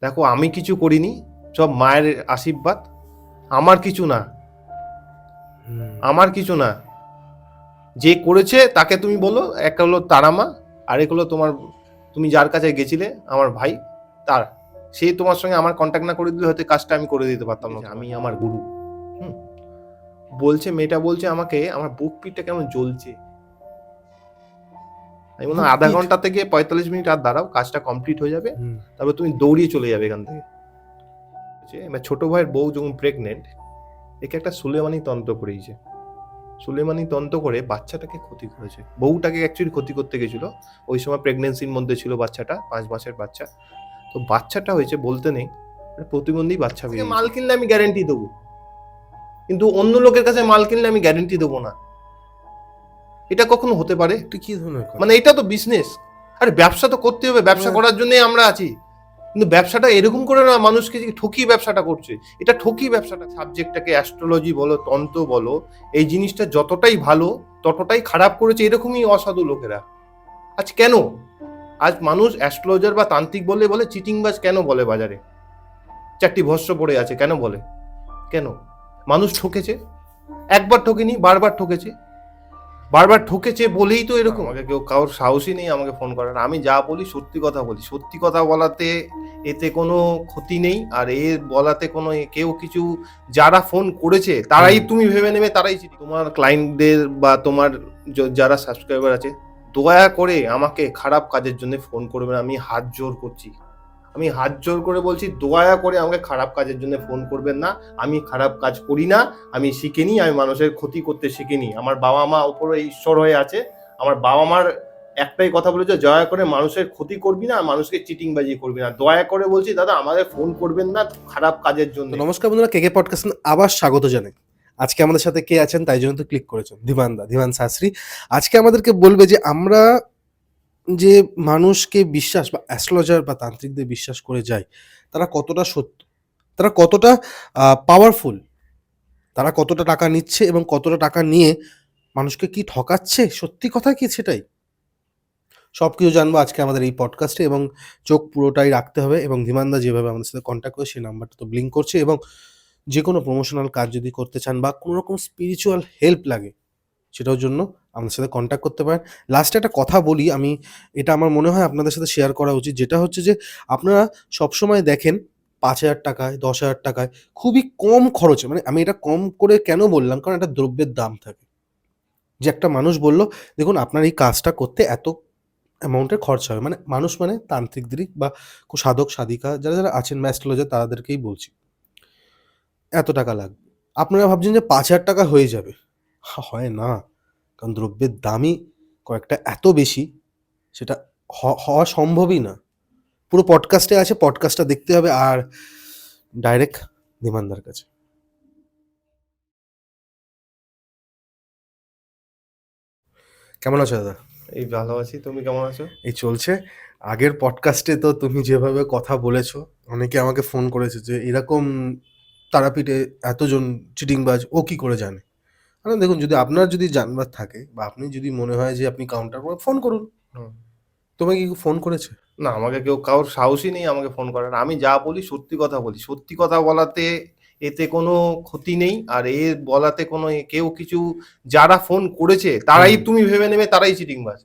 দেখো, আমি কিছু করিনি, সব মায়ের আশীর্বাদ। আমার কিছু না, আমার কিছু না। যে করেছে তাকে তুমি বলো। একটা হলো তারামা, আরেক হলো তোমার, তুমি যার কাছে গেছিলে আমার ভাই, তার সে তোমার সঙ্গে আমার কন্ট্যাক্ট না করে দিলে হয়তো কাজটা আমি করে দিতে পারতাম না। আমি আমার গুরু। হুম। বলছে, মেয়েটা বলছে আমাকে, আমার বুক পিঠটা কেমন জ্বলছে। আমি বললাম আধা ঘন্টা থেকে 45 মিনিট আর দাঁড়াও, কাজটা কমপ্লিট হয়ে যাবে, তারপর তুমি দৌড়িয়ে চলে যাবে এখান থেকে। এবার ছোট ভাইয়ের বউ যখন প্রেগনেন্ট, একে একটা সুলেমানি তন্ত্র করেছে। সুলেমানি তন্ত্র করে বাচ্চাটাকে ক্ষতি করেছে। বউটাকে অ্যাকচুয়ালি ক্ষতি করতে গেছিল। ওই সময় প্রেগনেন্সির মধ্যে ছিল বাচ্চাটা, 5 মাসের বাচ্চা। তো বাচ্চাটা হয়েছে বলতে নেই, প্রতিবন্ধী বাচ্চা বেরিয়েছে। মাল কিনলে আমি গ্যারেন্টি দেবো, কিন্তু অন্য লোকের কাছে মাল কিনলে আমি গ্যারেন্টি দেবো না। এটা কখনো হতে পারে? তুই কি ধরনের কথা? মানে এটা তো বিজনেস। আরে ব্যবসা তো করতে হবে, ব্যবসা করার জন্যই আমরা আছি। কিন্তু ব্যবসাটা এরকম করে না, মানুষকে যে ঠকিয়ে ব্যবসাটা করছে, এটা ঠকিয়ে ব্যবসাটা। সাবজেক্টটাকে অ্যাস্ট্রোলজি বলো, তন্ত্র বলো, এই জিনিসটা যতটাই ভালো ততটাই খারাপ করেছে এরকমই অসাধু লোকেরা। আজ কেন আজ মানুষ অ্যাস্ট্রোলজার বা তান্ত্রিক বলে বলে চিটিংবাজ কেন বলে? বাজারে 4টি ভস্য পড়ে আছে কেন বলে? কেন? মানুষ ঠকেছে, একবার ঠকেনি, বারবার ঠকেছে। বারবার ঠকেছে বলেই তো এরকম। আমাকে কেউ, কারোর সাহসই নেই আমাকে ফোন করার। আমি যা বলি সত্যি কথা বলি। সত্যি কথা বলাতে এতে কোনো ক্ষতি নেই, আর এ বলাতে কোনো কেউ কিছু, যারা ফোন করেছে তারাই তুমি ভেবে নেবে তারাই চিঠি। তোমার ক্লায়েন্টদের বা তোমার যারা সাবস্ক্রাইবার আছে, দয়া করে আমাকে খারাপ কাজের জন্য ফোন করবে না। আমি হাত জোর করছি, আমি হাত জোর করে বলছি, দয়া করে আমাকে খারাপ কাজের জন্য ফোন করবেন না। আমি খারাপ কাজ করি না, আমি শিখিনি, আমি মানুষের ক্ষতি করতে শিখিনি। আমার বাবা মা উপরে ঈশ্বর হয়ে আছে, আমার বাবা মার একটাই কথা বলেছে, দয়া করে মানুষের ক্ষতি করবি না, মানুষকে চিটিংবাজি করবি না। দয়া করে বলছি দাদা, আমাদের ফোন করবেন না খারাপ কাজের জন্য। নমস্কার বন্ধুরা, কেকে পডকাস্ট আবার স্বাগত জানাই। আজকে আমাদের সাথে কে আছেন তাই জন্য তো ক্লিক করেছেন, ধীমান শাস্ত্রী। আজকে আমাদেরকে বলবে যে আমরা যে মানুষকে বিশ্বাস বা অ্যাস্ট্রোলজার বা তান্ত্রিকদের বিশ্বাস করে যাই, তারা কতটা সত্য, তারা কতটা পাওয়ারফুল, তারা কতটা টাকা নিচ্ছে এবং কতটা টাকা নিয়ে মানুষকে কি ঠকাচ্ছে, সত্যি কথা কি সেটাই সব কিছু জানবো আজকে আমাদের এই পডকাস্টে। এবং চোখ পুরোটাই রাখতে হবে। এবং ধীমানদা যেভাবে আমাদের সাথে কন্ট্যাক্ট করে সেই নাম্বারটা তো ব্লিঙ্ক করছে। এবং যে কোনো প্রমোশনাল কাজ যদি করতে চান বা কোনো রকম স্পিরিচুয়াল হেল্প লাগে, সেটার জন্য আমাদের সাথে কন্ট্যাক্ট করতে পারেন। লাস্টে একটা কথা বলি আমি, এটা আমার মনে হয় আপনাদের সাথে শেয়ার করা উচিত, যেটা হচ্ছে যে আপনারা সবসময় দেখেন 5,000 টাকায়, 10,000 টাকায় খুবই কম খরচে, মানে আমি এটা কম করে কেন বললাম, কারণ একটা দ্রব্যের দাম থাকে। যে একটা মানুষ বলল, দেখুন আপনার এই কাজটা করতে এত অ্যামাউন্টের খরচা হবে, মানে মানুষ মানে তান্ত্রিকদেরই বা সাধক সাধিকা যারা যারা আছেন অ্যাস্ট্রোলজার তাদেরকেই বলছি, এত টাকা লাগবে। আপনারা ভাবছেন যে 5,000 টাকা হয়ে যাবে, হয় না। কারণ দ্রব্যের দামই কয়েকটা এত বেশি, সেটা হওয়া সম্ভবই না। পুরো পডকাস্টে আছে, পডকাস্টটা দেখতে হবে। আর ডাইরেক্ট ধীমানদার কাছে। কেমন আছো দাদা? এই ভালো আছি, তুমি কেমন আছো? এই চলছে। আগের পডকাস্টে তো তুমি যেভাবে কথা বলেছো, অনেকে আমাকে ফোন করেছে যে এরকম তারাপীঠে এতজন চিটিংবাজ, ও কি করে জানে। মানে দেখুন, যদি আপনার যদি জানবার থাকে বা আপনি যদি মনে হয় যে আপনি কাউন্টার করে ফোন করুন। হুম। তোমাকে কি ফোন করেছে? না, আমাকে কেউ, কারোর সাহসই নেই আমাকে ফোন করার। আমি যা বলি সত্যি কথা বলি। সত্যি কথা বলাতে এতে কোনো ক্ষতি নেই, আর এ বলাতে কোনো কেউ কিছু, যারা ফোন করেছে তারাই তুমি ভেবে নেবে তারাই চিটিংবাজ।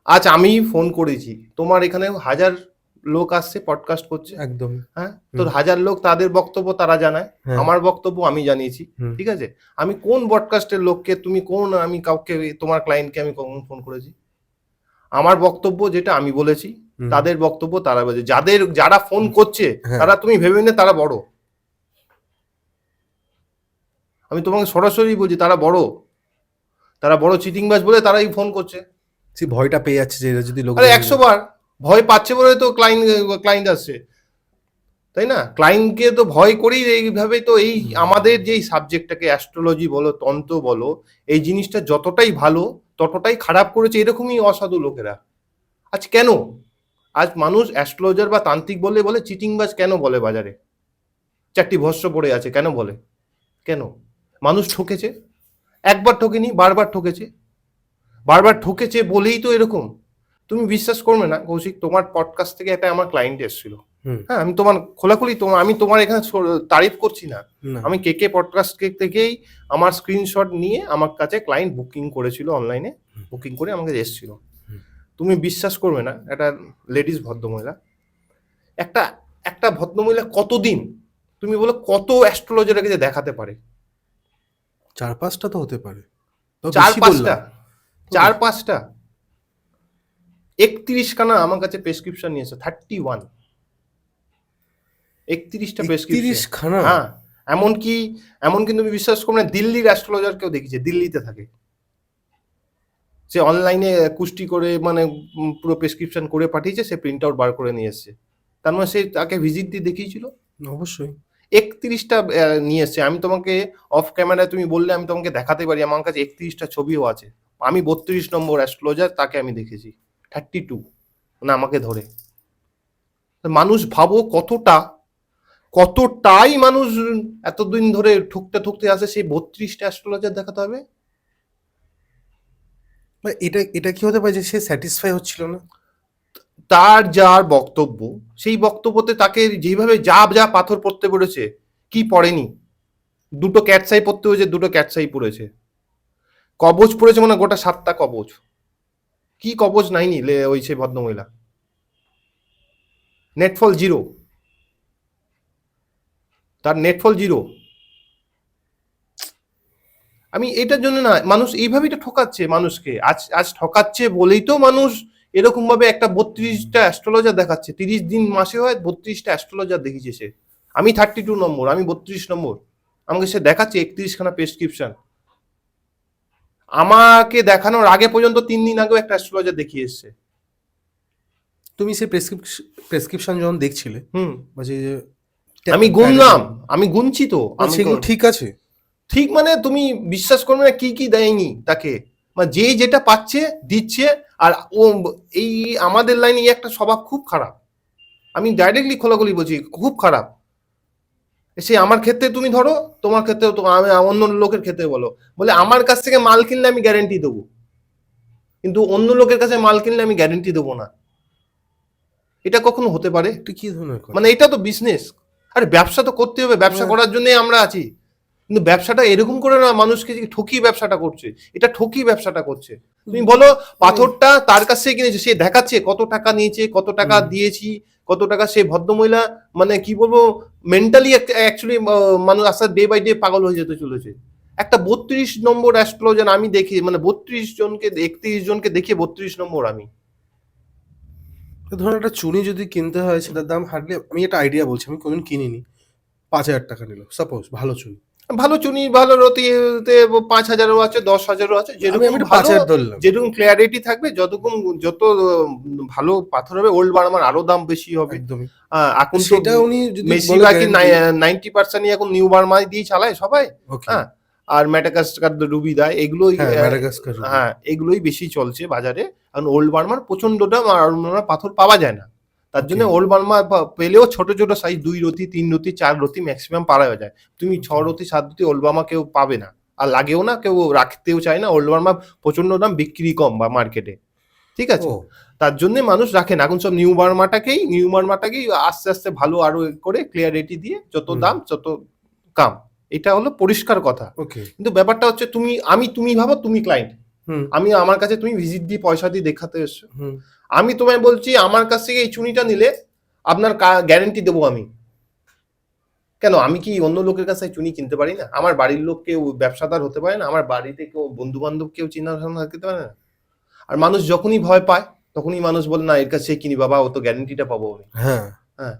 আজ আমি ফোন করেছি, তোমার এখানে 1000 লোক আসছে পডকাস্ট করছে, একদম। হ্যাঁ, তোর 1000 লোক তাদের বক্তব্য তারা জানায়, হ্যাঁ। আমার বক্তব্য আমি জানিয়েছি, ঠিক আছে। আমি কোন পডকাস্টের লোককে, তুমি কোন, আমি কাউকে, তোমার ক্লায়েন্টকে আমি কখন ফোন করেছি? আমার বক্তব্য যেটা আমি বলেছি, তাদের বক্তব্য তারা বলেছে। যারা ফোন করছে তারা তুমি ভেবে নে তারা বড়। আমি তোমাকে সরাসরি বলছি, তারা বড় চিটিংবাজ বলে তারাই ফোন করছে। সে ভয়টা পেয়ে যাচ্ছে যে এরা যদি লোক, আরে 100 বার ভয় পাচ্ছে বলে তো ক্লায়েন্ট আসছে, তাই না? ক্লায়েন্টকে তো ভয় করেই এইভাবে তো এই আমাদের যেই সাবজেক্টটাকে অ্যাস্ট্রোলজি বলো, তন্ত্র বলো, এই জিনিসটা যতটাই ভালো ততটাই খারাপ করেছে এরকমই অসাধু লোকেরা। আজ কেন আজ মানুষ অ্যাস্ট্রোলজার বা তান্ত্রিক বলে বলে চিটিংবাজ কেন বলে? বাজারে 4টি ভস্য পড়ে আছে কেন বলে? কেন? মানুষ ঠকেছে, একবার ঠকেনি, বারবার ঠকেছে। বারবার ঠকেছে বলেই তো এরকম। তুমি বিশ্বাস করবে না কৌশিক, তোমার পডকাস্ট থেকে একটা আমার ক্লায়েন্ট এসেছিল, হুম। হ্যাঁ, আমি তোমার খোলাখুলি আমি তোমার এখানে তারিফ করছি না। না। আমি কে পডকাস্ট থেকেই আমার স্ক্রিনশট নিয়ে আমার কাছে ক্লায়েন্ট বুকিং করেছিল অনলাইনে, বুকিং করে আমাকে এসেছিল। হুম। তুমি বিশ্বাস করবে না, একটা লেডিস ভদ্রমহিলা, একটা একটা ভদ্রমহিলা কতদিন, তুমি বলো কত অ্যাস্ট্রোলজারের কাছে দেখাতে পারে? 4-5টা তো হতে পারে, তো চার বেশি পাঁচটা বললাম। তো চার বেশি। পাঁচটা 31খানা আমার কাছে প্রেসক্রিপশন নিয়েছে, 31, 31টা প্রেসক্রিপশন। 31খানা? হ্যাঁ, এমনকি এমনকি তুমি বিশ্বাস করবে না, দিল্লির অ্যাস্ট্রোলজারকেও দেখেছে, দিল্লিতে থাকে, সে অনলাইনে কুষ্টি করে মানে পুরো প্রেসক্রিপশন করে পাঠিয়েছে, সে প্রিন্ট আউট বার করে নিয়ে এসছে। তার মানে সে তাকে ভিজিট দিয়ে দেখিয়েছিল। অবশ্যই। 31টা নিয়ে এসছে। আমি তোমাকে অফ ক্যামেরায় তুমি বললে আমি তোমাকে দেখাতে পারি, আমার কাছে 31টা ছবিও আছে। আমি 32 নম্বর অ্যাস্ট্রোলজার, তাকে আমি দেখেছি 32, মানে আমাকে ধরে। মানুষ ভাবো কতটাই মানুষ এতদিন ধরে ঠুকতে ঠুকতে আসে, সেই 32টা অ্যাস্ট্রোলজার দেখাতে হবে। বা এটা এটা কি হতে পারে যে সে স্যাটিসফাই হচ্ছিল না? তার যার বক্তব্য, সেই বক্তব্যতে তাকে যেভাবে যা যা পাথর পড়তে পড়েছে, কি পড়েনি? দুটো ক্যাটসাই পড়তে হয়েছে, দুটো ক্যাটসাই পড়েছে। কবচ পড়েছে মানে গোটা 7টা কবচ। কি কবচ নাইনি ওই সেই ভদ্রমহিলা? নেটফল 0, তার নেটফল 0। আমি এটার জন্য না, মানুষ এইভাবেই তো ঠকাচ্ছে মানুষকে, আজ আজ ঠকাচ্ছে বলেই তো মানুষ এরকম ভাবে একটা 32টা অ্যাস্ট্রোলজার দেখাচ্ছে। 30 দিন মাসে হয়, 32টা অ্যাস্ট্রোলজার দেখিয়েছে সে। আমি 32 নম্বর, আমি 32 নম্বর, আমাকে সে দেখাচ্ছে 31খানা প্রেসক্রিপশন। আমাকে দেখানোর আগে পর্যন্ত 3 দিন আগেও একটা অ্যাস্ট্রোলজার দেখিয়ে এসছে। তুমি সেই প্রেসক্রিপশন যখন দেখছিলে, হুম, বা যে আমি গুনলাম, আমি গুনছি তো। আমি সেগুলো ঠিক আছে? ঠিক মানে তুমি বিশ্বাস করবে না কি কি দেয়নি তাকে, মানে যে যেটা পাচ্ছে দিচ্ছে। আর ও এই আমাদের লাইনে একটা স্বভাব খুব খারাপ, আমি ডাইরেক্টলি খোলাখুলি বলছি, খুব খারাপ। সে আমার ক্ষেত্রে তুমি ধরো, তোমার ক্ষেত্রেও তো, আমি অন্য লোকের ক্ষেত্রে বলো, বলে আমার কাছ থেকে মাল কিনলে আমি গ্যারেন্টি দেবো, কিন্তু অন্য লোকের কাছে মাল কিনলে আমি গ্যারেন্টি দেবো না। এটা কখনো হতে পারে? এটা কি ধরনের কথা? মানে এটা তো বিজনেস। আরে ব্যবসা তো করতে হবে, ব্যবসা হ্যাঁ। করার জন্যই আমরা আছি। কিন্তু ব্যবসাটা এরকম করে না, মানুষকে যে ঠকিয়ে ব্যবসাটা করছে, এটা ঠকিয়ে ব্যবসাটা করছে। তুমি বলো, পাথরটা তার কাছ থেকে কিনেছে, সে দেখাচ্ছে কত টাকা নিয়েছে, কত টাকা দিয়েছি, কত টাকা। সে ভদ্রমহিলা মানে কি বলবো, মেন্টালি অ্যাকচুয়ালি মানুষ আস্তে ডে বাই ডে পাগল হয়ে যেতে চলেছে। একটা 32 নম্বর অ্যাস্ট্রোলজার আমি দেখি, মানে 32 জনকে, 31 জনকে দেখিয়ে 32 নম্বর আমি। তো ধরুন একটা চুনি যদি কিনতে হয়, সেটার দাম হার্ডলি, আমি একটা আইডিয়া বলছি, আমি কোনদিন কিনিনি, 5,000 টাকা নিল সাপোজ, ভালো চুনি। ভালো চুনি, ভালো রতিতে 5,000ও আছে, 10,000ও আছে, আমি যেরকম একটা ভালো, 5,000 ধরলাম। যেরকম ক্লিয়ারিটি থাকবে, যত ভালো পাথর হবে, ওল্ড বার্মার আরো দাম বেশি হবে। একদমই। এখন তো সেটা উনি যদি বলে বেশিরভাগই guarantee- 90% এখন নিউ বার্মাই দিয়ে চালায় সবাই। ওকে। হ্যাঁ, আর ম্যাটাগাস্কার রুবি দেয়, এগুলোই হ্যাঁ, ম্যাডাগাস্কার রুবি। হ্যাঁ, এগুলোই বেশি চলছে বাজারে। কারণ ওল্ড বার্মার প্রচন্ড দাম, আর অন্য পাথর পাওয়া যায় না। তার জন্য Okay. ওল্ড বার্মা পেলেও ছোট ছোট সাইজ, 2 রতি, 3 রতি, 4 রতি ম্যাক্সিমাম পাওয়া যায়। তুমি 6 রতি, 7 রতি ওল্ড বার্মা কেউ পাবে না, আর লাগেও না, কেউ রাখতেও চায় না। ওল্ড বার্মা প্রচন্ড দাম, বিক্রি কম বা মার্কেটে, ঠিক আছে। ও। তার জন্য মানুষ রাখে না, এখন সব নিউ বার্মাটাকেই আস্তে আস্তে ভালো আরো করে ক্লিয়ারিটি দিয়ে, যত দাম তত কাম। এটা হলো পরিষ্কার কথা। ওকে। কিন্তু ব্যাপারটা হচ্ছে, তুমি ভাবো তুমি ক্লায়েন্ট, হুম। আমি আমার কাছে তুমি ভিজিট দিয়ে পয়সা দিয়ে দেখাতে এসছো, হুম। আমি তোমায় বলছি আমার কাছ থেকে এই চুনিটা নিলে আপনার গ্যারেন্টি দেবো আমি। কেন আমি কি অন্য লোকের কাছে চুনি কিনতে পারি না? আমার বাড়ির লোক কেউ ব্যবসাদার হতে পারে না? আমার বাড়িতে কেউ বন্ধু বান্ধব কেউ চিনা থাকতে পারে না? আর মানুষ যখনই ভয় পায়, তখনই মানুষ বলে না এর কাছে কিনি বাবা, ও তো গ্যারেন্টিটা পাবো আমি। হ্যাঁ। হ্যাঁ,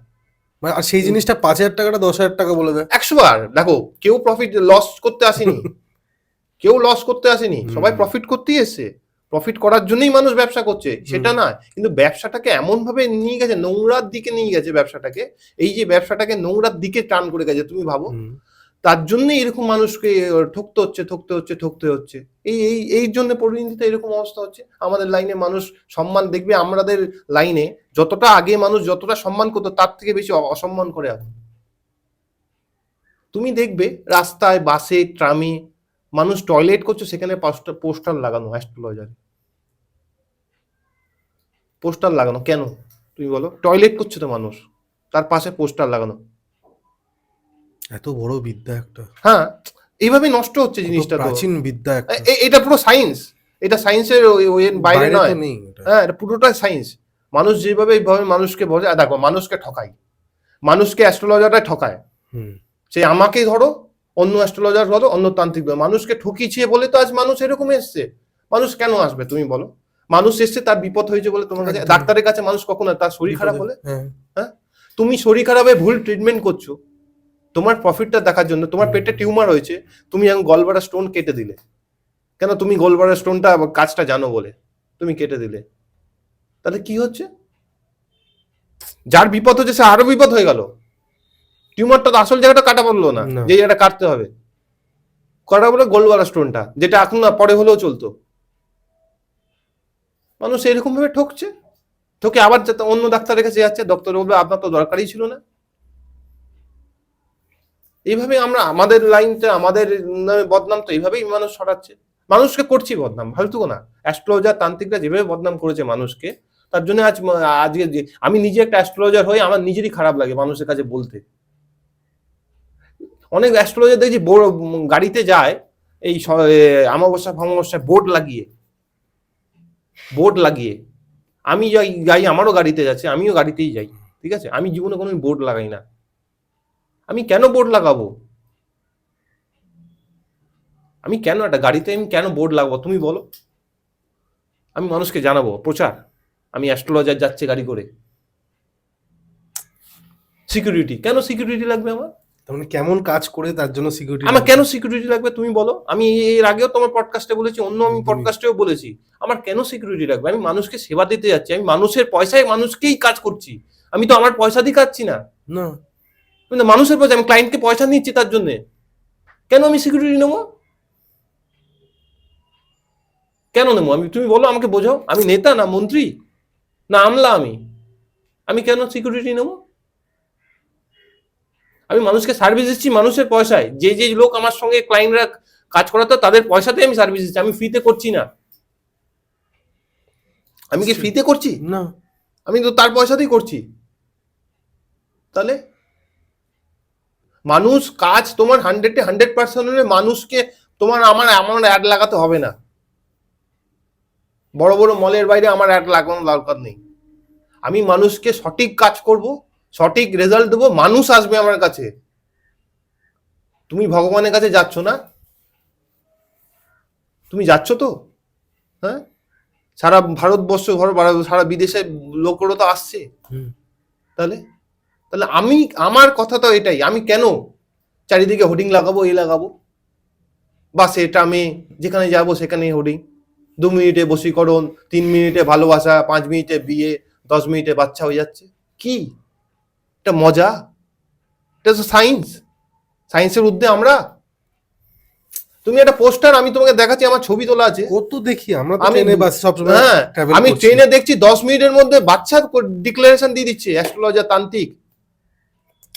মানে আর সেই জিনিসটা 5,000 টাকাটা 10,000 টাকা বলে দেয়। 100 বার দেখো, কেউ প্রফিট লস করতে আসেনি, কেউ লস করতে আসেনি, সবাই প্রফিট করতেই এসছে। প্রফিট করার জন্যই মানুষ ব্যবসা করছে, সেটা না। কিন্তু ব্যবসাটাকে এমন ভাবে নিয়ে গেছে, নোংরার দিকে নিয়ে গেছে ব্যবসাটাকে। এই যে ব্যবসাটাকে নোংরার দিকে টান করে গেছে, তুমি ভাবো। তার জন্যই এরকম মানুষকে ঠকতে হচ্ছে। এই জন্য পরিণতিতে এরকম অবস্থা হচ্ছে। আমাদের লাইনে মানুষ সম্মান দেখবে, আমাদের লাইনে যতটা আগে মানুষ যতটা সম্মান করতো, তার থেকে বেশি অসম্মান করে এখন। তুমি দেখবে রাস্তায়, বাসে, ট্রামে মানুষ টয়লেট করছে, সেখানে পোস্টার লাগানো, অ্যাস্ট্রোলজার পোস্টার লাগানো। কেন তুমি বলো? টয়লেট করছে তো মানুষ, তার পাশে পোস্টার লাগানো। এত বড় বিদ্যা একটা, হ্যাঁ, এইভাবে নষ্ট হচ্ছে কত জিনিসটা। তো প্রাচীন বিদ্যা একটা, এটা পুরো সায়েন্স, এটা সায়েন্সের বাইরে বাইরে নয়। তো নেই এটা। হ্যাঁ, এটা পুরোটাই সায়েন্স। মানুষ যেভাবে এইভাবে মানুষকে বোঝে, দেখো মানুষকে ঠকায়, মানুষকে অ্যাস্ট্রোলজাররা ঠকায়। হুম, সে আমাকে ধরো, অন্য অ্যাস্ট্রোলজার ধরো, অন্য তান্ত্রিক ধরো, মানুষকে ঠকিয়েছে বলে তো আজ মানুষ এরকম এসছে। মানুষ কেন আসবে তুমি বলো? মানুষ এসছে তার বিপদ হয়েছে বলে তোমার কাছে। একদম। ডাক্তারের কাছে মানুষ কখনো তার শরীর খারাপ হলে, হ্যাঁ, হ্যাঁ, তুমি শরীর খারাপে ভুল ট্রিটমেন্ট করছো তোমার প্রফিটটা দেখার জন্য। তোমার পেটে টিউমার হয়েছে, তুমি এখন গলব্লাডার স্টোন কেটে দিলে। কেন? তুমি গলব্লাডার স্টোনটা কাজটা জানো বলে তুমি কেটে দিলে। তাহলে কি হচ্ছে? যার বিপদ হচ্ছে সে আরো বিপদ হয়ে গেল। টিউমারটা তো আসল জায়গাটা কাটা পড়লো না, না। যে জায়গাটা কাটতে হবে। কটা বলে গলব্লাডার স্টোনটা, যেটা এখন না পরে হলেও চলতো। মানুষ এরকম ভাবে ঠকছে, ঠকে আবার যাতে অন্য ডাক্তারের কাছে যাচ্ছে, ডক্টর বলবে আপনার তো দরকারই ছিল না। এইভাবে আমরা আমাদের লাইনটা, আমাদের বদনাম তো এইভাবেই মানুষ ছড়াচ্ছে। মানুষকে করছি বদনাম, ফালতু না। অ্যাস্ট্রোলজার তান্ত্রিকরা যেভাবে বদনাম করেছে মানুষকে, তার জন্য আজকে আমি নিজে একটা অ্যাস্ট্রোলজার হয়ে আমার নিজেরই খারাপ লাগে মানুষের কাছে বলতে। অনেক অ্যাস্ট্রোলজার দেখছি বড় গাড়িতে যায় এই অমাবস্যা ফামাবস্যায় বোর্ড লাগিয়ে। আমি যাই আমারও গাড়িতে যাচ্ছে, আমিও গাড়িতেই যাই, ঠিক আছে, আমি জীবনে কোনো বোর্ড লাগাই না। আমি কেন বোর্ড লাগাবো? আমি কেন একটা গাড়িতে আমি কেন বোর্ড লাগাবো তুমি বলো? আমি মানুষকে জানাবো প্রচার আমি অ্যাস্ট্রোলজার যাচ্ছে গাড়ি করে। সিকিউরিটি কেন সিকিউরিটি লাগবে আমার? তার মানে কেমন কাজ করে তার জন্য সিকিউরিটি? আমার কেন সিকিউরিটি লাগবে তুমি বলো? আমি এর আগেও তোমার পডকাস্টে বলেছি, অন্য আমি পডকাস্টেও বলেছি, আমার কেন সিকিউরিটি লাগবে? আমি মানুষকে সেবা দিতে যাচ্ছি, আমি মানুষের পয়সায় মানুষকেই কাজ করছি। আমি তো আমার পয়সা দিয়ে কাটছি না, না, কিন্তু মানুষের পয়সা, আমি ক্লায়েন্টকে পয়সা নিচ্ছি তার জন্য। কেন আমি সিকিউরিটি নেবো? কেন নেবো আমি? তুমি বলো, আমাকে বোঝাও। আমি নেতা না মন্ত্রী না আমলা, আমি কেন সিকিউরিটি নেবো? আমি মানুষকে সার্ভিস দিচ্ছি মানুষের পয়সায়। যে যে লোক আমার সঙ্গে ক্লায়েন্টরা কাজ করাতো তাদের পয়সাতে আমি সার্ভিস দিচ্ছি, আমি ফ্রিতে করছি না। আমি কি ফ্রিতে করছি? না, আমি তো তার পয়সাতেই করছি। তাহলে মানুষ কাজ তোমার 100% হলে মানুষকে তোমার আমার এমন অ্যাড লাগাতে হবে না। বড় বড় মলের বাইরে আমার অ্যাড লাগানোর দরকার নেই। আমি মানুষকে সঠিক কাজ করব, সঠিক রেজাল্ট দেবো, মানুষ আসবে আমার কাছে। তুমি ভগবানের কাছে যাচ্ছ না? তুমি যাচ্ছ তো? হ্যাঁ, সারা ভারতবর্ষ সারা বিদেশে লোকগুলো তো আসছে। তাহলে তাহলে আমি, আমার কথা তো এটাই, আমি কেন চারিদিকে হোর্ডিং লাগাবো, লাগাবো বাস এটা আমি যেখানে যাব সেখানে হোর্ডিং। 2 মিনিটে বশীকরণ, 3 মিনিটে ভালোবাসা, 5 মিনিটে বিয়ে, 10 মিনিটে বাচ্চা হয়ে যাচ্ছে। কি এটা মজা? এটা তো সায়েন্সের ঊর্ধ্বে আমরা। তুমি একটা পোস্টার, আমি তোমাকে দেখাচ্ছি, আমার ছবি তোলা আছে। কত দেখি আমরা তো ট্রেনে বাসে সবসময় হ্যাঁ, ট্রাভেল আমি করছি। ট্রেনে দেখছি 10 মিনিটের মধ্যে বাচ্চা ডিক্লারেশন দিয়ে দিচ্ছে অ্যাস্ট্রোলজার তান্ত্রিক।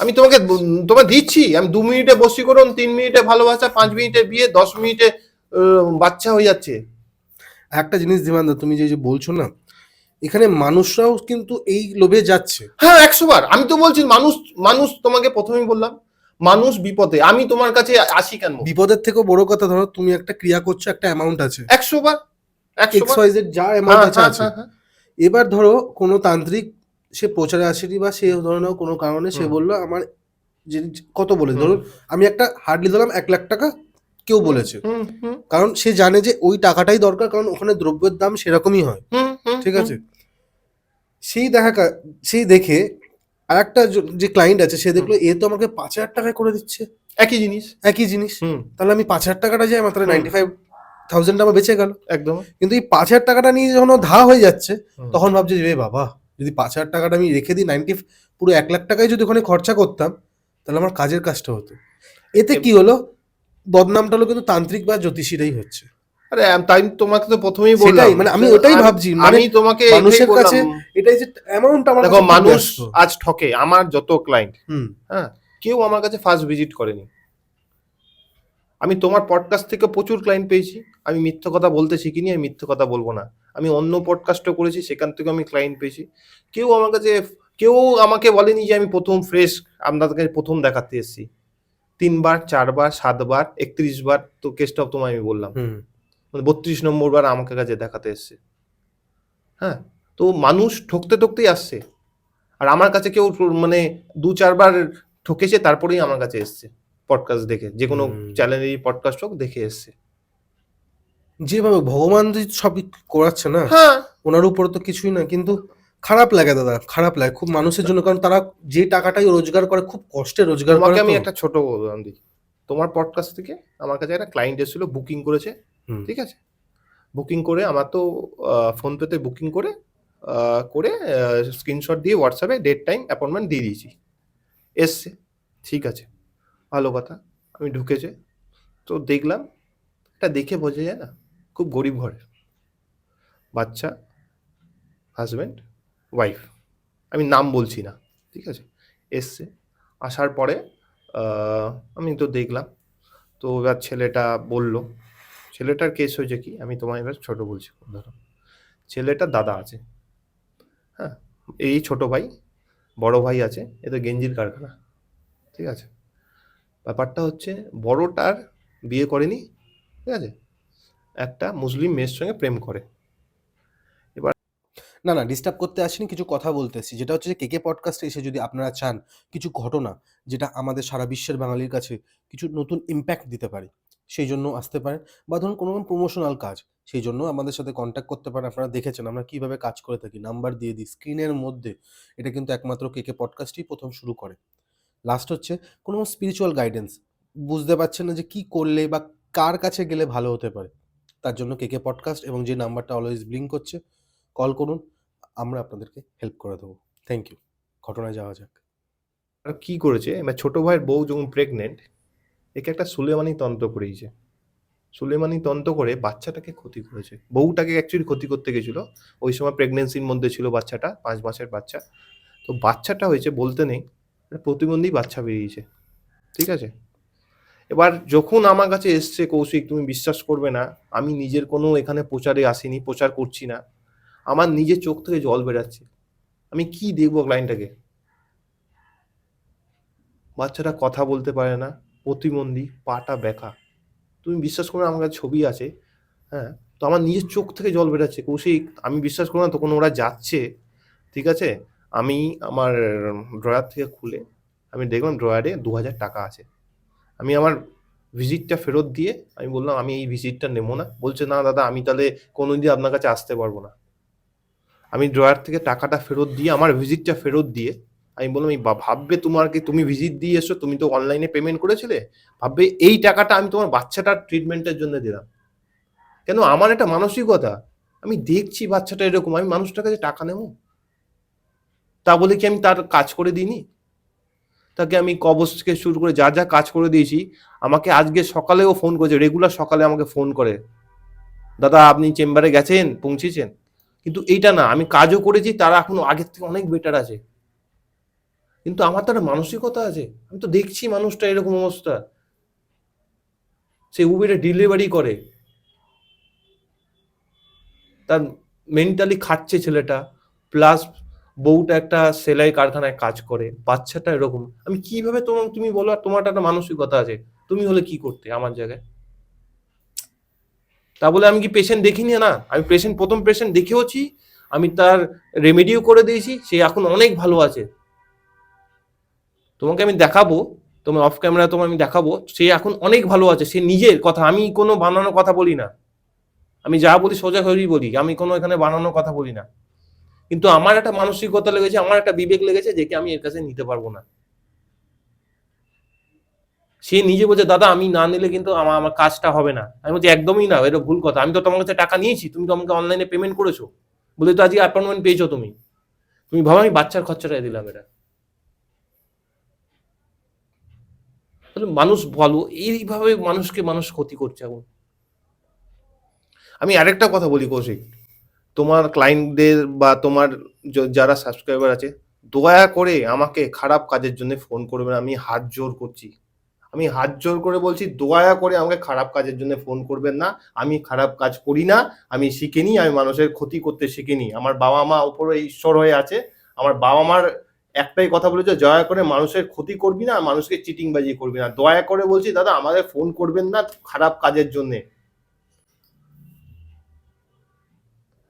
আমি তোমাকে দিচ্ছি, আমি 2 মিনিটে বশীকরণ, 3 মিনিটে ভালোবাসা, 5 মিনিটে বিয়ে, 10 মিনিটে বাচ্চা হয়ে যাচ্ছে। একটা জিনিস ধীমানদা, তুমি যে বলছো না, এখানে মানুষরাও কিন্তু এই লোভে যাচ্ছে। হ্যাঁ, 100 বার। আমি তো বলছি মানুষ তোমাকে প্রথমেই বললাম মানুষ বিপদে, আমি তোমার কাছে আসি কেন? বিপদের থেকেও বড় কথা, ধরো তুমি একটা ক্রিয়া করছো, একটা অ্যামাউন্ট আছে, 100 বার, 100 বার। XYZ যা অ্যামাউন্ট আছে আছে। হ্যাঁ। এবার ধরো কোনো তান্ত্রিক সে প্রচারে আসেনি, বা সে ধরনের কোনো কারণে সে বললো আমার যে কত বলে, ধরুন আমি একটা হার্ডলি ধরলাম 1 লাখ টাকা কেউ বলেছে, কারণ সে জানে যে ওই টাকাটাই দরকার, কারণ ওখানে দ্রব্যের দাম সেরকমই হয়, ঠিক আছে। সেই দেখে আর একটা যে ক্লায়েন্ট আছে, সে দেখলো এ তো আমাকে 5,000 টাকায় করে দিচ্ছে একই জিনিস। তাহলে আমি 5,000 টাকাটা যাই, আমার তাহলে 95,000 আমার বেঁচে গেল। একদম। কিন্তু এই 5,000 টাকাটা নিয়ে যখন ও ধা হয়ে যাচ্ছে, তখন ভাবছে যে বাবা, যদি 5,000 টাকাটা আমি রেখে দিই, পুরো 1 লাখ টাকায় যদি ওখানে খরচা করতাম, তাহলে আমার কাজের কাজটা হতো। এতে কি হলো, বদনামটা হলো কিন্তু তান্ত্রিক বা জ্যোতিষীরাই হচ্ছে। আরে তাই তোমাকে তো প্রথমেই বললাম, সেটাই, মানে আমি ওটাই ভাবছি, আমি তোমাকে মানুষের কাছে এটাই যে অ্যামাউন্ট আমার দেখো, মানুষ আজ ঠকে। আমার যত ক্লায়েন্ট, হ্যাঁ, কেউ আমার কাছে ফার্স্ট ভিজিট করেনি। আমি তোমার পডকাস্ট থেকে প্রচুর ক্লায়েন্ট পেয়েছি। আমি মিথ্যে কথা বলতে শিখিনি, আমি মিথ্যে কথা বলবো না। আমি অন্য পডকাস্টও করেছি, সেখান থেকে আমি ক্লায়েন্ট পেয়েছি। কেউ আমার কাছে কেউ আমাকে বলেনি যে আমি প্রথম ফ্রেশ আপনাদেরকে প্রথম দেখাতে এসেছি। 3 বার, 4 বার, 7 বার, 31 বার তো কেসটা তোমায় আমি বললাম। হুম। মানে 32 নম্বর বার আমাকে কাছে দেখাতে এসছে। হ্যাঁ? তো মানুষ ঠকতে, ঠকতেই আসছে। আর আমার কাছে কেউ মানে 2-4 বার ঠকেছে তারপরেই আমার কাছে এসছে পডকাস্ট দেখে। যেকোনো চ্যানেলেরই পডকাস্ট হোক দেখে এসছে। যেভাবে ভগবান যে সবই করাচ্ছে না, হ্যাঁ, ওনার উপর তো কিছুই না, কিন্তু খারাপ লাগে দাদা, খারাপ লাগে খুব মানুষের জন্য, কারণ তারা যে টাকাটাই রোজগার করে খুব কষ্টে রোজগার করে। তোমাকে আমি তো একটা ছোট উদাহরণ দিই। তোমার পডকাস্ট থেকে আমার কাছে একটা ক্লায়েন্ট এসেছিল, বুকিং করেছে। হুম। ঠিক আছে? বুকিং করে আমার তো ফোনপেতে বুকিং করে স্ক্রিনশট দিয়ে হোয়াটসঅ্যাপে ডেট টাইম অ্যাপয়েন্টমেন্ট দিয়ে দিয়েছি। এসছে, ঠিক আছে, ভালো কথা। আমি ঢুকেছে, তো দেখলাম, এটা দেখে বোঝা যায় না খুব গরিব ঘরের বাচ্চা, হাজব্যান্ড, ওয়াইফ, আমি নাম বলছি না, ঠিক আছে। এসছে, আসার পরে আমি তো দেখলাম, তো এবার ছেলেটা বলল, ছেলেটার কেস হয়েছে কি, আমি তোমায় এবার ছোট বলছি ধরো। ছেলেটার দাদা আছে, হ্যাঁ, এই ছোট ভাই, বড় ভাই আছে, এ তো গেঞ্জির কারখানা, ঠিক আছে। ব্যাপারটা হচ্ছে বড়টার বিয়ে করেনি, ঠিক আছে, একটা মুসলিম মেয়ের সঙ্গে প্রেম করে। না না, ডিস্টার্ব করতে আসিনি, কিছু কথা বলতে এসেছি, যেটা হচ্ছে যে কেকে পডকাস্টে এসে যদি আপনারা চান কিছু ঘটনা যেটা আমাদের সারা বিশ্বের বাঙালির কাছে কিছু নতুন ইম্প্যাক্ট দিতে পারে, সেই জন্য আসতে পারেন। বা ধরুন কোনো প্রমোশনাল কাজ, সেই জন্য আমাদের সাথে কন্ট্যাক্ট করতে পারেন। আপনারা দেখেছেন আমরা কিভাবে কাজ করে থাকি, নাম্বার দিয়ে দিই স্ক্রিনের মধ্যে। এটা কিন্তু একমাত্র কেকে পডকাস্টই প্রথম শুরু করে। লাস্ট হচ্ছে কোনো স্পিরিচুয়াল গাইডেন্স, বুঝতে পারছেন না যে কি করলে বা কার কাছে গেলে ভালো হতে পারে, তার জন্য কেকে পডকাস্ট এবং যে নাম্বারটা অলওয়েজ ব্লিঙ্ক করছে, কল করুন, আমরা আপনাদেরকে হেল্প করে দেবো। Thank you. ঘটনায় যাওয়া যাক। আর কি করেছে, এবার ছোট ভাইয়ের বউ যখন প্রেগনেন্ট, একে একটা সুলেমানি তন্ত্র করিয়েছে। সুলেমানি তন্ত্র করে বাচ্চাটাকে ক্ষতি করেছে, বউটাকে অ্যাকচুয়ালি ক্ষতি করতে গেছিল। ওই সময় প্রেগনেন্সির মধ্যে ছিল বাচ্চাটা, 5 মাসের বাচ্চা। তো বাচ্চাটা হয়েছে বলতে নেই, একটা প্রতিবন্ধী বাচ্চা বেরিয়েছে, ঠিক আছে। এবার যখন আমার কাছে এসছে, কৌশিক তুমি বিশ্বাস করবে না, আমি নিজের কোনো এখানে প্রচারে আসিনি, প্রচার করছি না, আমার নিজের চোখ থেকে জল বেরাচ্ছে। আমি কি দেখবো ক্লায়েন্টটাকে, বাচ্চাটা কথা বলতে পারে না, প্রতিবন্ধী, পাটা ব্যাকা, তুমি বিশ্বাস করো না, আমার কাছে ছবি আছে। হ্যাঁ, তো আমার নিজের চোখ থেকে জল বেরাচ্ছে কৌশিক, আমি বিশ্বাস করো না, তখন ওরা যাচ্ছে, ঠিক আছে, আমি আমার ড্রয়ার থেকে খুলে আমি দেখলাম ড্রয়ারে 2000 টাকা আছে। আমি আমার ভিজিটটা ফেরত দিয়ে আমি বললাম আমি এই ভিজিটটা নেবো না। বলছে না দাদা, আমি তাহলে কোনোদিন আপনার কাছে আসতে পারবো না। আমি ড্রয়ার থেকে টাকাটা ফেরত দিয়ে, আমার ভিজিটটা ফেরত দিয়ে আমি বললাম, এই ভাববে তোমার কি, তুমি ভিজিট দিয়ে এসো, তুমি তো অনলাইনে পেমেন্ট করেছিলে, ভাববে এই টাকাটা আমি তোমার বাচ্চাটার ট্রিটমেন্টের জন্য দিলাম। কেন, আমার একটা মানসিকতা, আমি দেখছি বাচ্চাটা এরকম, আমি মানুষটার কাছে টাকা নেব? তা বলে কি আমি তার কাজ করে দিইনি? তাকে আমি কবচ থেকে শুরু করে যা যা কাজ করে দিয়েছি, আমাকে আজকে সকালেও ফোন করেছে, রেগুলার সকালে আমাকে ফোন করে, দাদা আপনি চেম্বারে গেছেন, পৌঁছেছেন। কিন্তু এইটা না, আমি কাজও করেছি, তারা এখনো আগের থেকে অনেক বেটার আছে। কিন্তু আমার তো একটা মানসিকতা আছে, আমি তো দেখছি মানুষটা এরকম অবস্থা, সে উবেরে ডেলিভারি করে, তার মেন্টালি খাচ্ছে ছেলেটা, প্লাস বউটা একটা সেলাই কারখানায় কাজ করে, বাচ্চাটা এরকম। আমি কিভাবে তুমি বলো, আর তোমার একটা মানসিকতা আছে, তুমি হলে কি করতে আমার জায়গায়? তা বলে আমি কি পেশেন্ট দেখিনি না, আমি প্রথম পেশেন্ট দেখেওছি, আমি তার রেমেডিও করে দিয়েছি, সে এখন অনেক ভালো আছে। তোমাকে আমি দেখাবো, তোমার অফ ক্যামেরা তোমার আমি দেখাবো, সে এখন অনেক ভালো আছে, সে নিজের কথা, আমি কোনো বানানো কথা বলি না, আমি যা বলি সোজা হয়েই বলি, আমি কোনো এখানে বানানো কথা বলি না। কিন্তু আমার একটা মানসিকতা লেগেছে, আমার একটা বিবেক লেগেছে, যে কি আমি এর কাছে নিতে পারবো না। সে নিজে বলছে দাদা আমি না নিলে কিন্তু আমার আমার কাজটা হবে না। আমি বলছি একদমই না, এটা ভুল কথা, আমি তো তোমার কাছে টাকা নিয়েছি, তুমি তো আমাকে অনলাইনে পেমেন্ট করেছো বলে তো আজকে অ্যাপয়েন্টমেন্ট পেয়েছো তুমি, তুমি ভাবো আমি বাচ্চার খরচাটা দিলাম এটা। তাহলে মানুষ বলো, এইভাবে মানুষ ক্ষতি করছে এখন। আমি আরেকটা কথা বলি কৌশিক, তোমার ক্লায়েন্টদের বা তোমার যারা সাবস্ক্রাইবার আছে, দয়া করে আমাকে খারাপ কাজের জন্য ফোন করবে না, আমি হাত জোর করছি, আমি হাত জোর করে বলছি, দয়া করে আমাকে খারাপ কাজের জন্য ফোন করবেন না। আমি খারাপ কাজ করি না, আমি শিখিনি, আমি মানুষের ক্ষতি করতে শিখিনি। আমার বাবা মা উপরে ঈশ্বর হয়ে আছে, আমার বাবা মার একটাই কথা বলেছে, দয়া করে মানুষের ক্ষতি করবি না, মানুষকে চিটিংবাজি করবি না। দয়া করে বলছি দাদা, আমাদের ফোন করবেন না খারাপ কাজের জন্যে।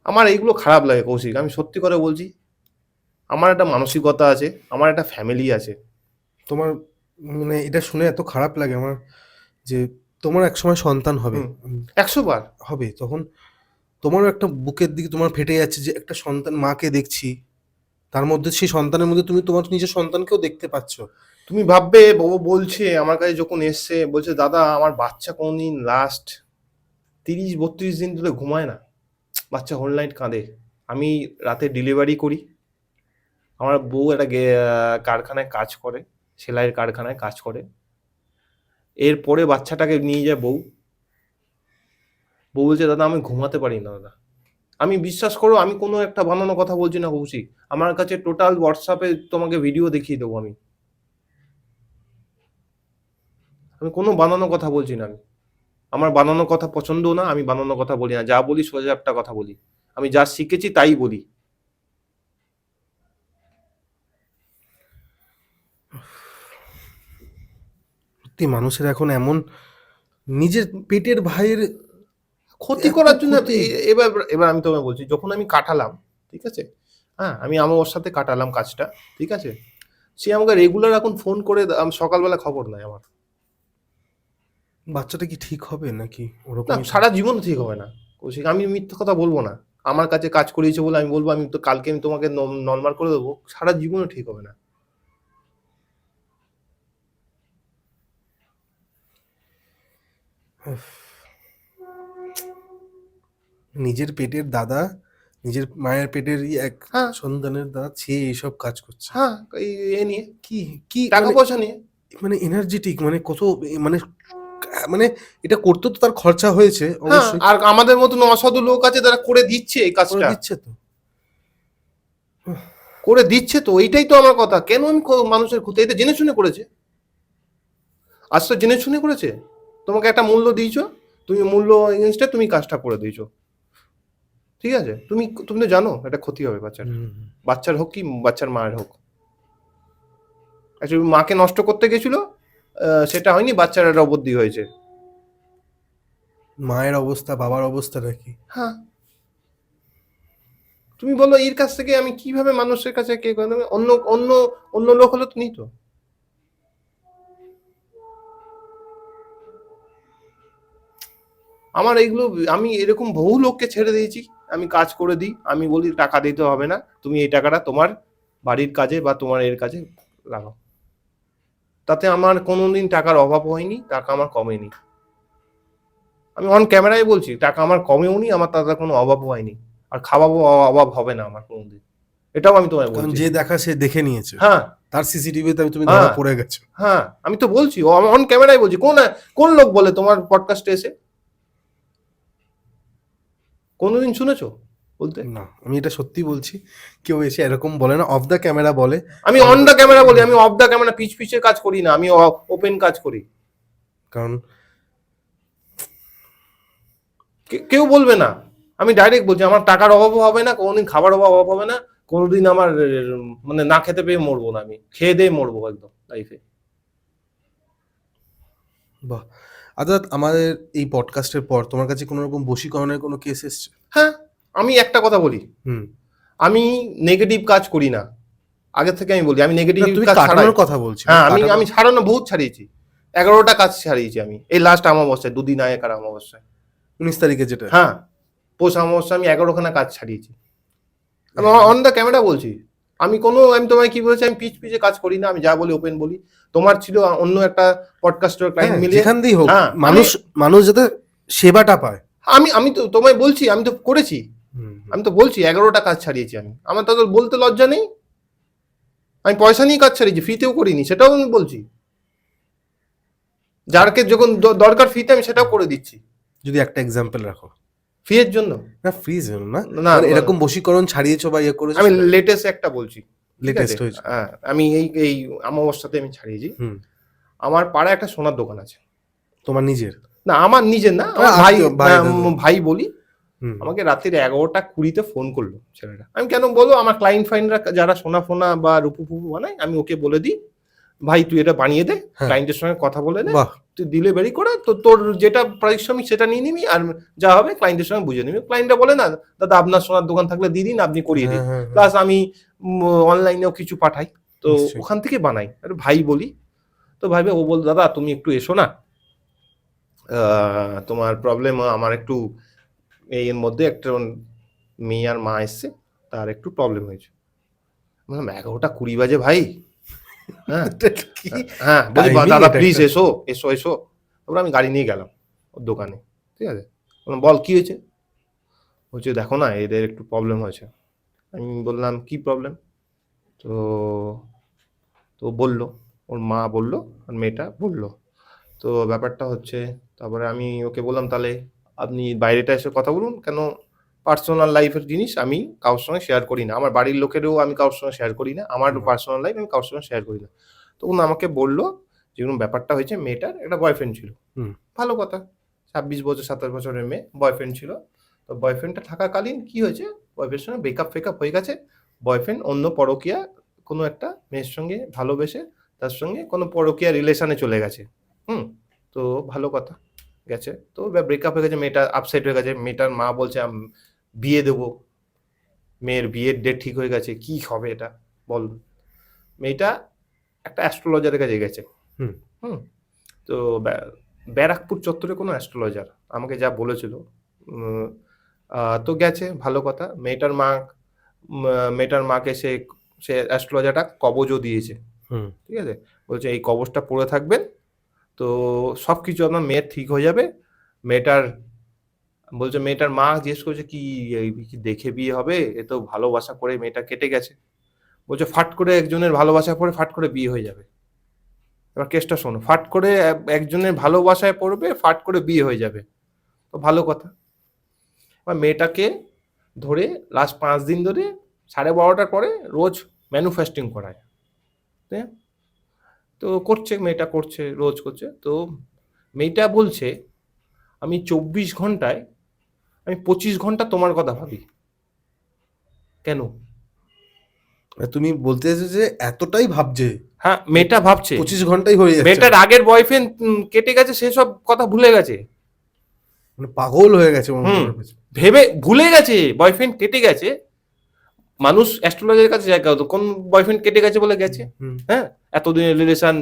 আমার এইগুলো খারাপ লাগে কৌশিক, আমি সত্যি করে বলছি। আমার একটা মানসিকতা আছে, আমার একটা ফ্যামিলি আছে। তোমার মানে এটা শুনে এত খারাপ লাগে আমার যে তোমার একসময় সন্তান হবে। হুম, 100 বার। হবে তখন তোমারও একটা বুকের দিকে তোমার ফেটে যাচ্ছে যে একটা সন্তান, মাকে দেখছি, তার মধ্যে সেই সন্তানের মধ্যে তুমি তোমার নিজের সন্তানকেও দেখতে পাচ্ছ। তুমি ভাববে, ও বলছে আমার কাছে যখন এসছে, বলছে দাদা আমার বাচ্চা কোনদিন লাস্ট 30-32 দিন ধরে ঘুমায় না, বাচ্চা হোল নাইট কাঁদে। আমি রাতে ডেলিভারি করি, আমার বউ একটা কারখানায় কাজ করে, সেলাইয়ের কারখানায় কাজ করে। এরপরে বাচ্চাটাকে নিয়ে যায় বউ। বউ বলছে দাদা আমি ঘুমাতে পারি না দাদা। আমি বিশ্বাস করো, আমি কোনো একটা বানানো কথা বলছি না কৌশিক, আমার কাছে টোটাল হোয়াটসঅ্যাপে তোমাকে ভিডিও দেখিয়ে দেবো। আমি আমি কোনো বানানো কথা বলছি না। আমি আমার বানানো কথা পছন্দ না, আমি বানানো কথা বলি না, যা বলি সোজা একটা কথা বলি। আমি যা শিখেছি তাই বলি। সত্যি মানুষের এখন এমন নিজের পেটের ভাইয়ের ক্ষতি এত করার জন্য ক্ষতি। এবার এবার আমি তোমায় বলছি, যখন আমি কাটালাম, ঠিক আছে, হ্যাঁ আমি ওর সাথে কাটালাম কাজটা, ঠিক আছে, সে আমাকে রেগুলার এখন ফোন করে, সকালবেলা খবর নেয় আমার। বাচ্চাটা কি ঠিক হবে নাকি না, ওরকমই সারা জীবন ঠিক হবে না কৌশিক, আমি মিথ্যে কথা বলবো না। আমার কাছে কাজ করিয়েছে বলে আমি বলবো আমি তো কালকে আমি তোমাকে নর্মাল করে দেবো, সারা জীবনও ঠিক হবে না। নিজের পেটের দাদা, নিজের মায়ের পেটের এক হ্যাঁ, সন্তানের দাদা সে এইসব কাজ করছে। হ্যাঁ, এই এ নিয়ে কি কি টাকা মানে পয়সা নিয়ে। মানে এনার্জেটিক মানে কত মানে মানে এটা করতে তো তার খরচা হয়েছে হ্যাঁ, অবশ্যই, আর আমাদের মতন অসাধু লোক আছে যারা করে দিচ্ছে এই করে কাজটা। দিচ্ছে তো। করে দিচ্ছে তো, এইটাই তো আমার কথা। কেন আমি মানুষের ক্ষতি, এটা জেনে শুনে করেছে। আজ তো জেনে শুনে করেছে। তোমাকে একটা মূল্য দিয়েছো, তুমি মূল্য এগেনস্টে তুমি কাজটা করে দিয়েছো, ঠিক আছে, তুমি তুমি তো জানো এটা ক্ষতি হবে বাচ্চার। হুম, বাচ্চার হোক কি বাচ্চার মায়ের হোক। অ্যাকচুয়ালি মাকে নষ্ট করতে গেছিল, সেটা হয়নি, বাচ্চার একটা অবদ্ধি হয়েছে। মায়ের অবস্থা বাবার অবস্থাটা কি? হ্যাঁ, তুমি বলো এর কাছ থেকে আমি কিভাবে মানুষের কাছে কে করে দেবে? অন্য অন্য অন্য লোক হলে তো নিত। আমার এইগুলো, আমি এরকম বহু লোককে ছেড়ে দিয়েছি। আমি কাজ করে দিই, আমি বলি টাকা দিতে হবে না, তুমি এই টাকাটা তোমার বাড়ির কাজে বা তোমার এর কাজে লাগাও। তাতে আমার কোনোদিন টাকার অভাব হয়নি, টাকা আমার কমেনি। আমি অন ক্যামেরায় বলছি, টাকা আমার কমেও নি, আমার তাতে কোনো অভাবও হয়নি। আর খাওয়াবো, অভাব হবে না আমার কোনোদিন। এটাও আমি তোমায় কারণ বলছি। যে দেখা সে দেখে নিয়েছে, হ্যাঁ, তার সিসিটিভিতে তুমি ধরা হ্যাঁ, পড়ে গেছো। হ্যাঁ, আমি তো বলছি, অন ক্যামেরায় বলছি। কোন কোন লোক বলে তোমার পডকাস্টে এসে? কোনোদিন শুনেছো বলতে? না আমি এটা সত্যি বলছি, কেউ এসে এরকম বলে না, অফ দ্য ক্যামেরা বলে। আমি অন দ্য ক্যামেরা বলি, আমি অফ দ্য ক্যামেরা পিচ পিচে কাজ করি না, আমি ওপেন কাজ করি। কারণ কেউ বলবে না, আমি ডাইরেক্ট বলছি, আমার টাকার অভাব হবে না, কোনোদিন খাবার অভাব হবে না, কোনোদিন আমার মানে না খেতে পেয়ে মরবো না, আমি খেয়ে দিয়ে মরবো একদম লাইফে। বাহ, অর্থাৎ আমাদের এই পডকাস্টের পর তোমার কাছে কোনো রকম বশীকরণের কোনো কেস এসছে? হ্যাঁ, আমি একটা কথা বলি, হুম, আমি নেগেটিভ কাজ করি না। আগে থেকে আমি বলি আমি নেগেটিভ না তুমি কাজ ছাড়াই। কাটানোর কথা বলছি, হ্যাঁ, আমি ছাড়ানো বহুত ছাড়িয়েছি। 11টা কাজ ছাড়িয়েছি আমি এই লাস্ট অমাবস্যায়, দুদিন আগেকার অমাবস্যায়। 19 তারিখে যেটা। হ্যাঁ, পৌষ অমাবস্যায় আমি 11খানা কাজ ছাড়িয়েছি। আমি অন দ্য ক্যামেরা বলছি। আমি তোমায় কি বলেছি, আমি পিচ পিচে কাজ করি না, আমি যা বলি ওপেন বলি। তোমার ছিল অন্য একটা পডকাস্টের ক্লায়েন্ট হ্যাঁ, মিলিয়ে। যেখান দিয়েই হোক হ্যাঁ, মানুষ মানুষ যাতে সেবাটা পায়। আমি তো তোমায় বলছি, আমি তো করেছি। হুম, আমি তো বলছি 11টা কাজ ছাড়িয়েছি আমি। আমার তো বলতে লজ্জা নেই। আমি পয়সা নিয়ে কাজ ছাড়িয়েছি, ফ্রিতেও করিনি, সেটাও আমি বলছি। যারকে যখন দরকার ফ্রিতে, আমি সেটাও করে দিচ্ছি যদি একটা এক্সাম্পল রাখো। ফ্রি এর জন্য। না ফ্রিজ না, না, মানে এরকম বশীকরণ ছাড়িয়েছো বা ইয়ে করেছো, আমি লেটেস্ট একটা বলছি, ঠিক আছে? লেটেস্ট হয়েছে। হ্যাঁ, আমি এই অমাবস্যাতে আমি ছাড়িয়েছি। হুম, আমার পাড়ায় একটা সোনার দোকান আছে। তোমার নিজের? না, আমার নিজের না, আমার ভাই, আত্মীয়, ভাই দাদা। ভাই বলি। হুম। আমাকে রাত্রির 11:20 ফোন করলো ছেলেটা। আমি কেন বলো, আমার ক্লায়েন্ট ফাইনরা যারা সোনা ফোনা বা রূপু ফুপু বানায়, আমি ওকে বলে দিই, ভাই তুই এটা বানিয়ে দে, হ্যাঁ। ক্লায়েন্টের সঙ্গে কথা বলে দে, বাহ! তুই ডেলিভারি করে তো তোর যেটা পারিশ্রমিক সেটা নিয়ে নিবি, আর যা হবে ক্লায়েন্টের সঙ্গে বুঝে নিবি। ক্লায়েন্টরা বলে না, দাদা আপনার সোনার দোকান থাকলে দিয়ে দিন, আপনি করিয়ে দিন। হ্যাঁ, হ্যাঁ, হ্যাঁ। প্লাস আমি অনলাইনেও কিছু পাঠাই, তো নিশ্চয়ই। ওখান থেকে বানাই। আর ভাই বলি, তো ভাইবে ও বল, দাদা তুমি একটু এসো না, তোমার প্রবলেম আমার একটু এর মধ্যে একটা মেয়ে আর মা এসছে, তার একটু প্রবলেম হয়েছে। বললাম 11:20 বাজে ভাই, হ্যাঁ এটা কি হ্যাঁ, বলছি timing দাদা এটা প্লিজ একটা? এসো এসো এসো। তারপরে আমি গাড়ি নিয়ে গেলাম ওর দোকানে, ঠিক আছে। বললাম বল কি হয়েছে, বলছে দেখো না এদের একটু প্রবলেম হয়েছে। আমি বললাম কি প্রবলেম, তো তো বললো, ওর মা বললো আর মেয়েটা বললো, তো ব্যাপারটা হচ্ছে, তারপরে আমি ওকে বললাম তাহলে আপনি বাইরেটা এসে কথা বলুন, কেন পার্সোনাল লাইফের জিনিস আমি কারোর সঙ্গে শেয়ার করি না, আমার বাড়ির লোকেরও আমি কারোর সঙ্গে শেয়ার করি না, আমার হুম। পার্সোনাল লাইফ আমি কারোর সঙ্গে শেয়ার করি না। তখন আমাকে বললো যেরকম ব্যাপারটা হয়েছে, মেয়েটার একটা বয়ফ্রেন্ড ছিল। হুম। ভালো কথা, 26 বছর 27 বছরের মেয়ে, বয়ফ্রেন্ড ছিল। তো বয়ফ্রেন্ডটা থাকাকালীন কি হয়েছে, বয়ফ্রেন্ডের সঙ্গে ব্রেকআপ ফেকআপ হয়ে গেছে, বয়ফ্রেন্ড অন্য পরকীয়া কোনো একটা মেয়ের সঙ্গে ভালোবেসে তার সঙ্গে কোনো পরকীয়া রিলেশনে চলে গেছে। হুম, তো ভালো কথা গেছে, তো ব্রেকআপ হয়ে গেছে, মেয়েটা আপসেট হয়ে গেছে, মেয়েটার মা বলছে বিয়ে দেবো, মেয়ের বিয়ের ডেট ঠিক হয়ে গেছে, কি হবে এটা বল। মেয়েটা একটা অ্যাস্ট্রোলজারের কাছে গেছে। হুম। হুম, তো ব্যারাকপুর চত্বরে কোনো অ্যাস্ট্রোলজার আমাকে যা বলেছিল, উম, তো গেছে, ভালো কথা। মেয়েটার মাকে সে সে অ্যাস্ট্রোলজারটা কবজও দিয়েছে, হুম। ঠিক আছে। বলছে এই কবজটা পড়ে থাকবেন, তো সব কিছু আপনার মেয়ের ঠিক হয়ে যাবে। মেয়েটার বলছে, মেয়েটার মা জিজ্ঞেস করছে কি কি দেখে বিয়ে হবে, এ তো ভালোবাসা করে মেয়েটা কেটে গেছে। বলছে ফাট করে একজনের ভালোবাসা পড়ে ফাট করে বিয়ে হয়ে যাবে। এবার কেসটা শোনো, ফাট করে একজনের ভালোবাসায় পড়বে, ফাট করে বিয়ে হয়ে যাবে, তো ভালো কথা। এবার মেয়েটাকে ধরে লাস্ট 5 দিন ধরে 12:30টার পরে রোজ ম্যানুফেস্টিং করায়, ঠিক আছে? তো করছে, মেয়েটা করছে, রোজ করছে। তো মেয়েটা বলছে আমি 24 ঘন্টায় আমি 25 ঘন্টা তোমার কথা ভাবি। কেন? তুমি বলতে চাইছো যে এতটাই ভাবছে হ্যাঁ, মেয়েটা ভাবছে 25 ঘন্টাই হয়ে যাচ্ছে, মেয়েটার আগের বয়ফ্রেন্ড কেটে গেছে, সেসব কথা ভুলে গেছে। মানে পাগল হয়ে গেছে মনে হুম, করার পেছনে। ভেবে ভুলে গেছে বয়ফ্রেন্ড কেটে গেছে। মানুষ অ্যাস্ট্রোলজারের কাছে যায় কেন? কোন বয়ফ্রেন্ড কেটে গেছে বলে গেছে। হুম। হ্যাঁ, এতদিনের রিলেশন,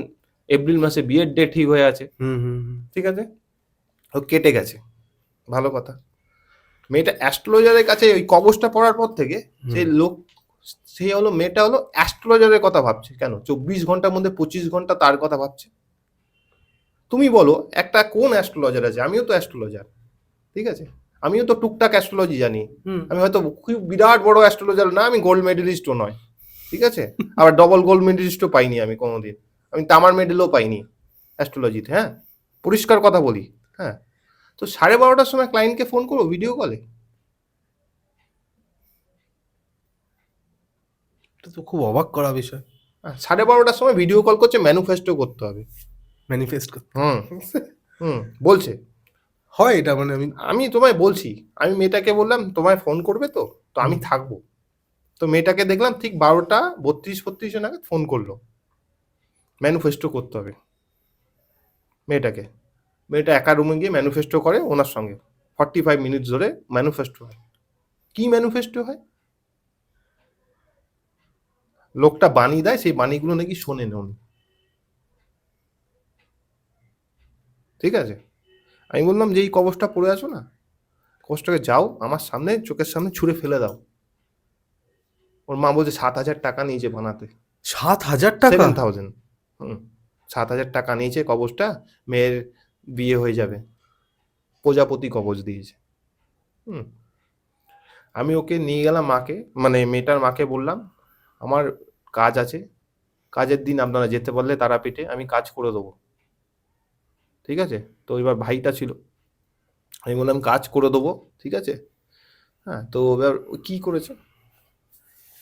এপ্রিল মাসে বিয়ের ডেট ঠিক হয়ে আছে, হুম। হুম। হুম। ঠিক আছে, ও কেটে গেছে, ভালো কথা। মেয়েটা অ্যাস্ট্রোলজারের কাছে ওই কবচটা পড়ার পর থেকে হুম। সেই লোক, সে হলো, মেয়েটা হলো অ্যাস্ট্রোলজারের কথা ভাবছে। কেন 24 ঘন্টার মধ্যে 25 ঘন্টা তার কথা ভাবছে? তুমি বলো একটা কোন অ্যাস্ট্রোলজার আছে, আমিও তো অ্যাস্ট্রোলজার, ঠিক আছে, আমিও তো টুকটাক অ্যাস্ট্রোলজি জানি। হুম। আমি হয়তো খুব বিরাট বড় অ্যাস্ট্রোলজার না, আমি গোল্ড মেডেলিস্টও নয়, ঠিক আছে, আবার ডবল গোল্ড মেডেলিস্টও পাইনি আমি কোনোদিন, আমি তামার মেডেলও পাইনি অ্যাস্ট্রোলজিতে, হ্যাঁ, পরিষ্কার কথা বলি। হ্যাঁ, তো 12:30টার সময় ক্লায়েন্টকে ফোন করো ভিডিও কলে, এটা তো খুব অবাক করা বিষয়। 12:30টার সময় ভিডিও কল করছে, ম্যানুফেস্টো করতে হবে। ম্যানিফেস্ট করতে হুম হুম, বলছে হয় এটা, মানে আমি আমি তোমায় বলছি, আমি মেয়েটাকে বললাম তোমায় ফোন করবে, তো তো আমি থাকবো। তো মেয়েটাকে দেখলাম ঠিক 12:32-33 নাগাদ ফোন করলো, ম্যানুফেস্টো করতে হবে মেয়েটাকে। মেয়েটা একা রুমে গিয়ে ম্যানুফেস্টো করে ওনার সঙ্গে, 45 মিনিটস ধরে ম্যানুফেস্টো হয়। কি ম্যানুফেস্টো হয়, লোকটা বাণী দেয়, সেই বাণীগুলো নাকি শোনেন উনি, ঠিক আছে। আমি বললাম যে এই কবচটা পড়ে আছো না, কবচটাকে যাও আমার সামনে চোখের সামনে ছুঁড়ে ফেলে দাও। ওর মা বলছে 7,000 টাকা নিয়েছে বানাতে। 7,000 টাকা? 7,000। হুম, 7,000 টাকা নিয়েছে কবচটা, মেয়ের বিয়ে হয়ে যাবে, প্রজাপতি কবচ দিয়েছে। হুম, আমি ওকে নিয়ে গেলাম মাকে, মানে মেয়েটার মাকে বললাম আমার কাজ আছে, কাজের দিন আপনারা যেতে পারলে তারাপীঠে আমি কাজ করে দেবো, ঠিক আছে। তো এবার ভাইটা ছিল, আমি বললাম কাজ করে দেবো, ঠিক আছে। হ্যাঁ, তো এবার ও কী করেছে,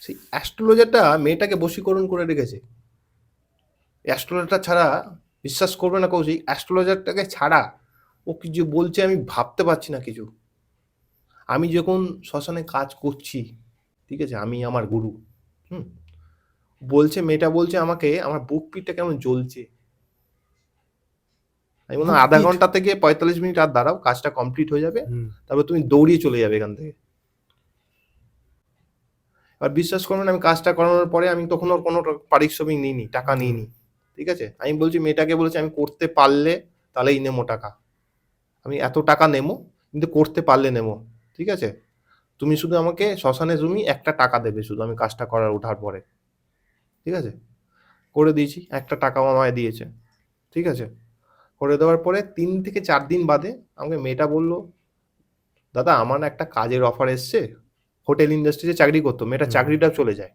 সেই অ্যাস্ট্রোলজারটা মেয়েটাকে বশীকরণ করে রেখেছে। অ্যাস্ট্রোলজারটা ছাড়া বিশ্বাস করবে না কৌশিক, অ্যাস্ট্রোলজারটাকে ছাড়া ও কি যে বলছে আমি ভাবতে পারছি না কিছু। আমি যখন শ্মশানে কাজ করছি, ঠিক আছে, আমি আমার গুরু, হুম, মেয়েটা বলছে আমাকে আমার বুক পিঠটা কেমন জ্বলছে। আমি বললাম বুক আধা পিঠ? ঘন্টা থেকে 45 মিনিট আর দাঁড়াও, কাজটা কমপ্লিট হয়ে যাবে, হুম। তারপর তুমি দৌড়িয়ে চলে যাবে এখান থেকে। আর বিশ্বাস করবেন, আমি কাজটা করানোর পরে আমি তখন ওর কোনো পারিশ্রমিক নিইনি, টাকা নিইনি, ঠিক আছে। আমি বলছি, মেয়েটাকে বলেছি আমি করতে পারলে তাহলেই নেবো টাকা, আমি এত টাকা নেবো, কিন্তু করতে পারলে নেবো, ঠিক আছে। তুমি শুধু আমাকে শ্মশানে তুমি একটা টাকা দেবে শুধু, আমি কাজটা করার ওঠার পরে, ঠিক আছে। করে দিয়েছি, একটা টাকাও আমায় দিয়েছে, ঠিক আছে। করে দেওয়ার পরে 3 থেকে 4 দিন বাদে আমাকে মেয়েটা বললো, দাদা আমার না একটা কাজের অফার এসছে, হোটেল ইন্ডাস্ট্রিতে চাকরি করতো, মেয়েটা চাকরিটাও চলে যায়,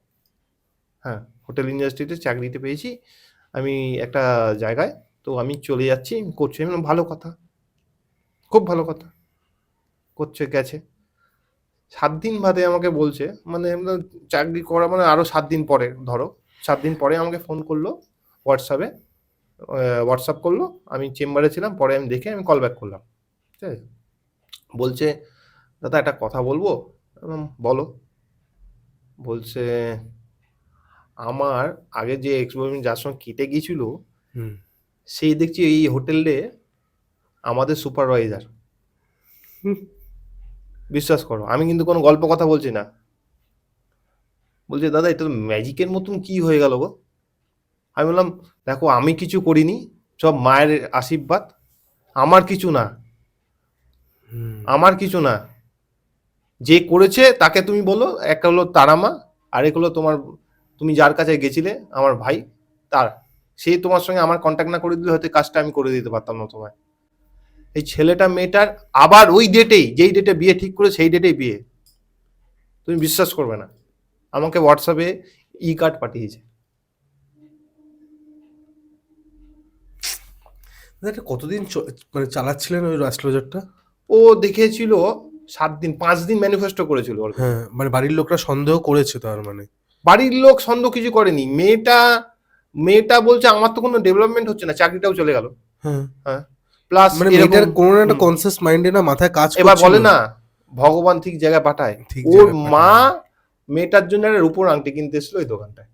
হ্যাঁ, হোটেল ইন্ডাস্ট্রিতে চাকরিতে পেয়েছি আমি একটা জায়গায়, তো আমি চলে যাচ্ছি, করছি। আমি বললাম, ভালো কথা, খুব ভালো কথা, করছে গেছে। 7 দিন বাদে আমাকে বলছে, মানে চাকরি করা মানে আরো 7 দিন পরে, ধরো 7 দিন পরে আমাকে ফোন করলো হোয়াটসঅ্যাপে, হোয়াটসঅ্যাপ করলো, আমি চেম্বারে ছিলাম, পরে আমি দেখে আমি কল ব্যাক করলাম, ঠিক আছে। বলছে, দাদা একটা কথা বলবো। বলো। বলছে, আমার আগে যে এক্সপোর্ট যার সঙ্গে কেটে গিয়েছিল, সেই দেখছি এই হোটেলে আমাদের সুপারভাইজার। বিশ্বাস করো, আমি কিন্তু কোনো গল্প কথা বলছি না। বলছে, দাদা এটা তো ম্যাজিকের মতন কি হয়ে গেল গো। আমি বললাম, দেখো আমি কিছু করিনি, সব মায়ের আশীর্বাদ, আমার কিছু না, আমার কিছু না। যে করেছে তাকে তুমি বলো, এক হলো তারামা, আরেক হলো তোমার, তুমি যার কাছে গেছিলে আমার ভাই, তার, সে তোমার সঙ্গে আমার কন্ট্যাক্ট না করে দিলে হয়তো কাজটা আমি করে দিতে পারতাম না তোমায়। এই ছেলেটা মেয়েটার আবার ওই ডেটেই, যেই ডেটে বিয়ে ঠিক করে সেই ডেটেই বিয়ে। তুমি বিশ্বাস করবে না, আমাকে হোয়াটসঅ্যাপে ই কার্ড পাঠিয়েছে। এটা কতদিন মানে চালাচ্ছিলেন ওই অ্যাস্ট্রোলজারটা? ও দেখেছিল 7 দিন, 5 দিন ম্যানিফেস্টো করেছিল ওর কাছে। হ্যাঁ, মানে বাড়ির লোকরা সন্দেহ করেছে তার মানে? বাড়ির লোক সন্দেহ কিছু করেনি, মেয়েটা বলছে আমার তো কোনো ডেভেলপমেন্ট হচ্ছে না, চাকরিটাও চলে গেল, হ্যাঁ, হ্যাঁ, প্লাস মানে এরকম। মেয়েটার কোনো না একটা কনসিয়াস মাইন্ডে না মাথায় কাজ এবার করছিল। বলে না, ভগবান ঠিক জায়গায় পাঠায়। ঠিক ওর জায়গায় মা পাঠায়। মেয়েটার জন্য একটা রূপোর আংটি কিনতে এসেছিল ওই দোকানটায়,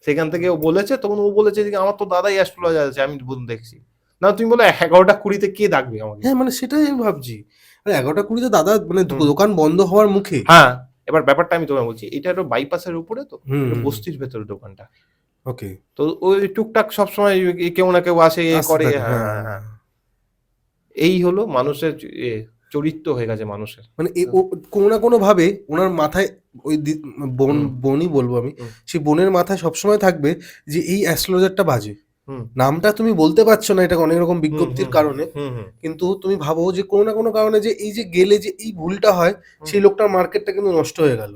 সেখান থেকে ও বলেছে, তখন ও বলেছে যে আমার তো দাদাই অ্যাস্ট্রোলজার আছে, আমি দেখছি না। তুমি বলো 11টা 20-তে কে ডাকবে আমাকে? হ্যাঁ, মানে সেটাই আমি ভাবছি। আরে 11টা 20-তে দাদা মানে হুম। দোকান বন্ধ হওয়ার মুখে। হ্যাঁ, এবার ব্যাপারটা আমি তোমায় বলছি, এটা একটা বাইপাসের উপরে, তো হুম, এটা হুম, বস্তির ভেতরে দোকানটা, ওকে। তো ওই টুকটাক সবসময় কেউ না কেউ আসে, এ আসতে করে, থাকে, হ্যাঁ, হ্যাঁ, হ্যাঁ, হ্যাঁ। হ্যাঁ। এই হলো মানুষের চরিত্র হয়ে গেছে মানুষের। মানে ও কোনো না কোনো ভাবে ওনার মাথায় ওই বোন, হুম। বোনই বলবো আমি, হুম। সেই বোনের মাথায় সবসময় থাকবে যে এই অ্যাস্ট্রোলজারটা বাজে। হুম। নামটা তুমি বলতে পারছো না, এটা অনেক রকম বিজ্ঞপ্তির কারণে, হুম। হুম। কিন্তু তুমি ভাবো যে কোনো না কোনো কারণে যে এই যে গেলে যে এই ভুলটা হয়, সেই লোকটার মার্কেটটা কিন্তু নষ্ট হয়ে গেল।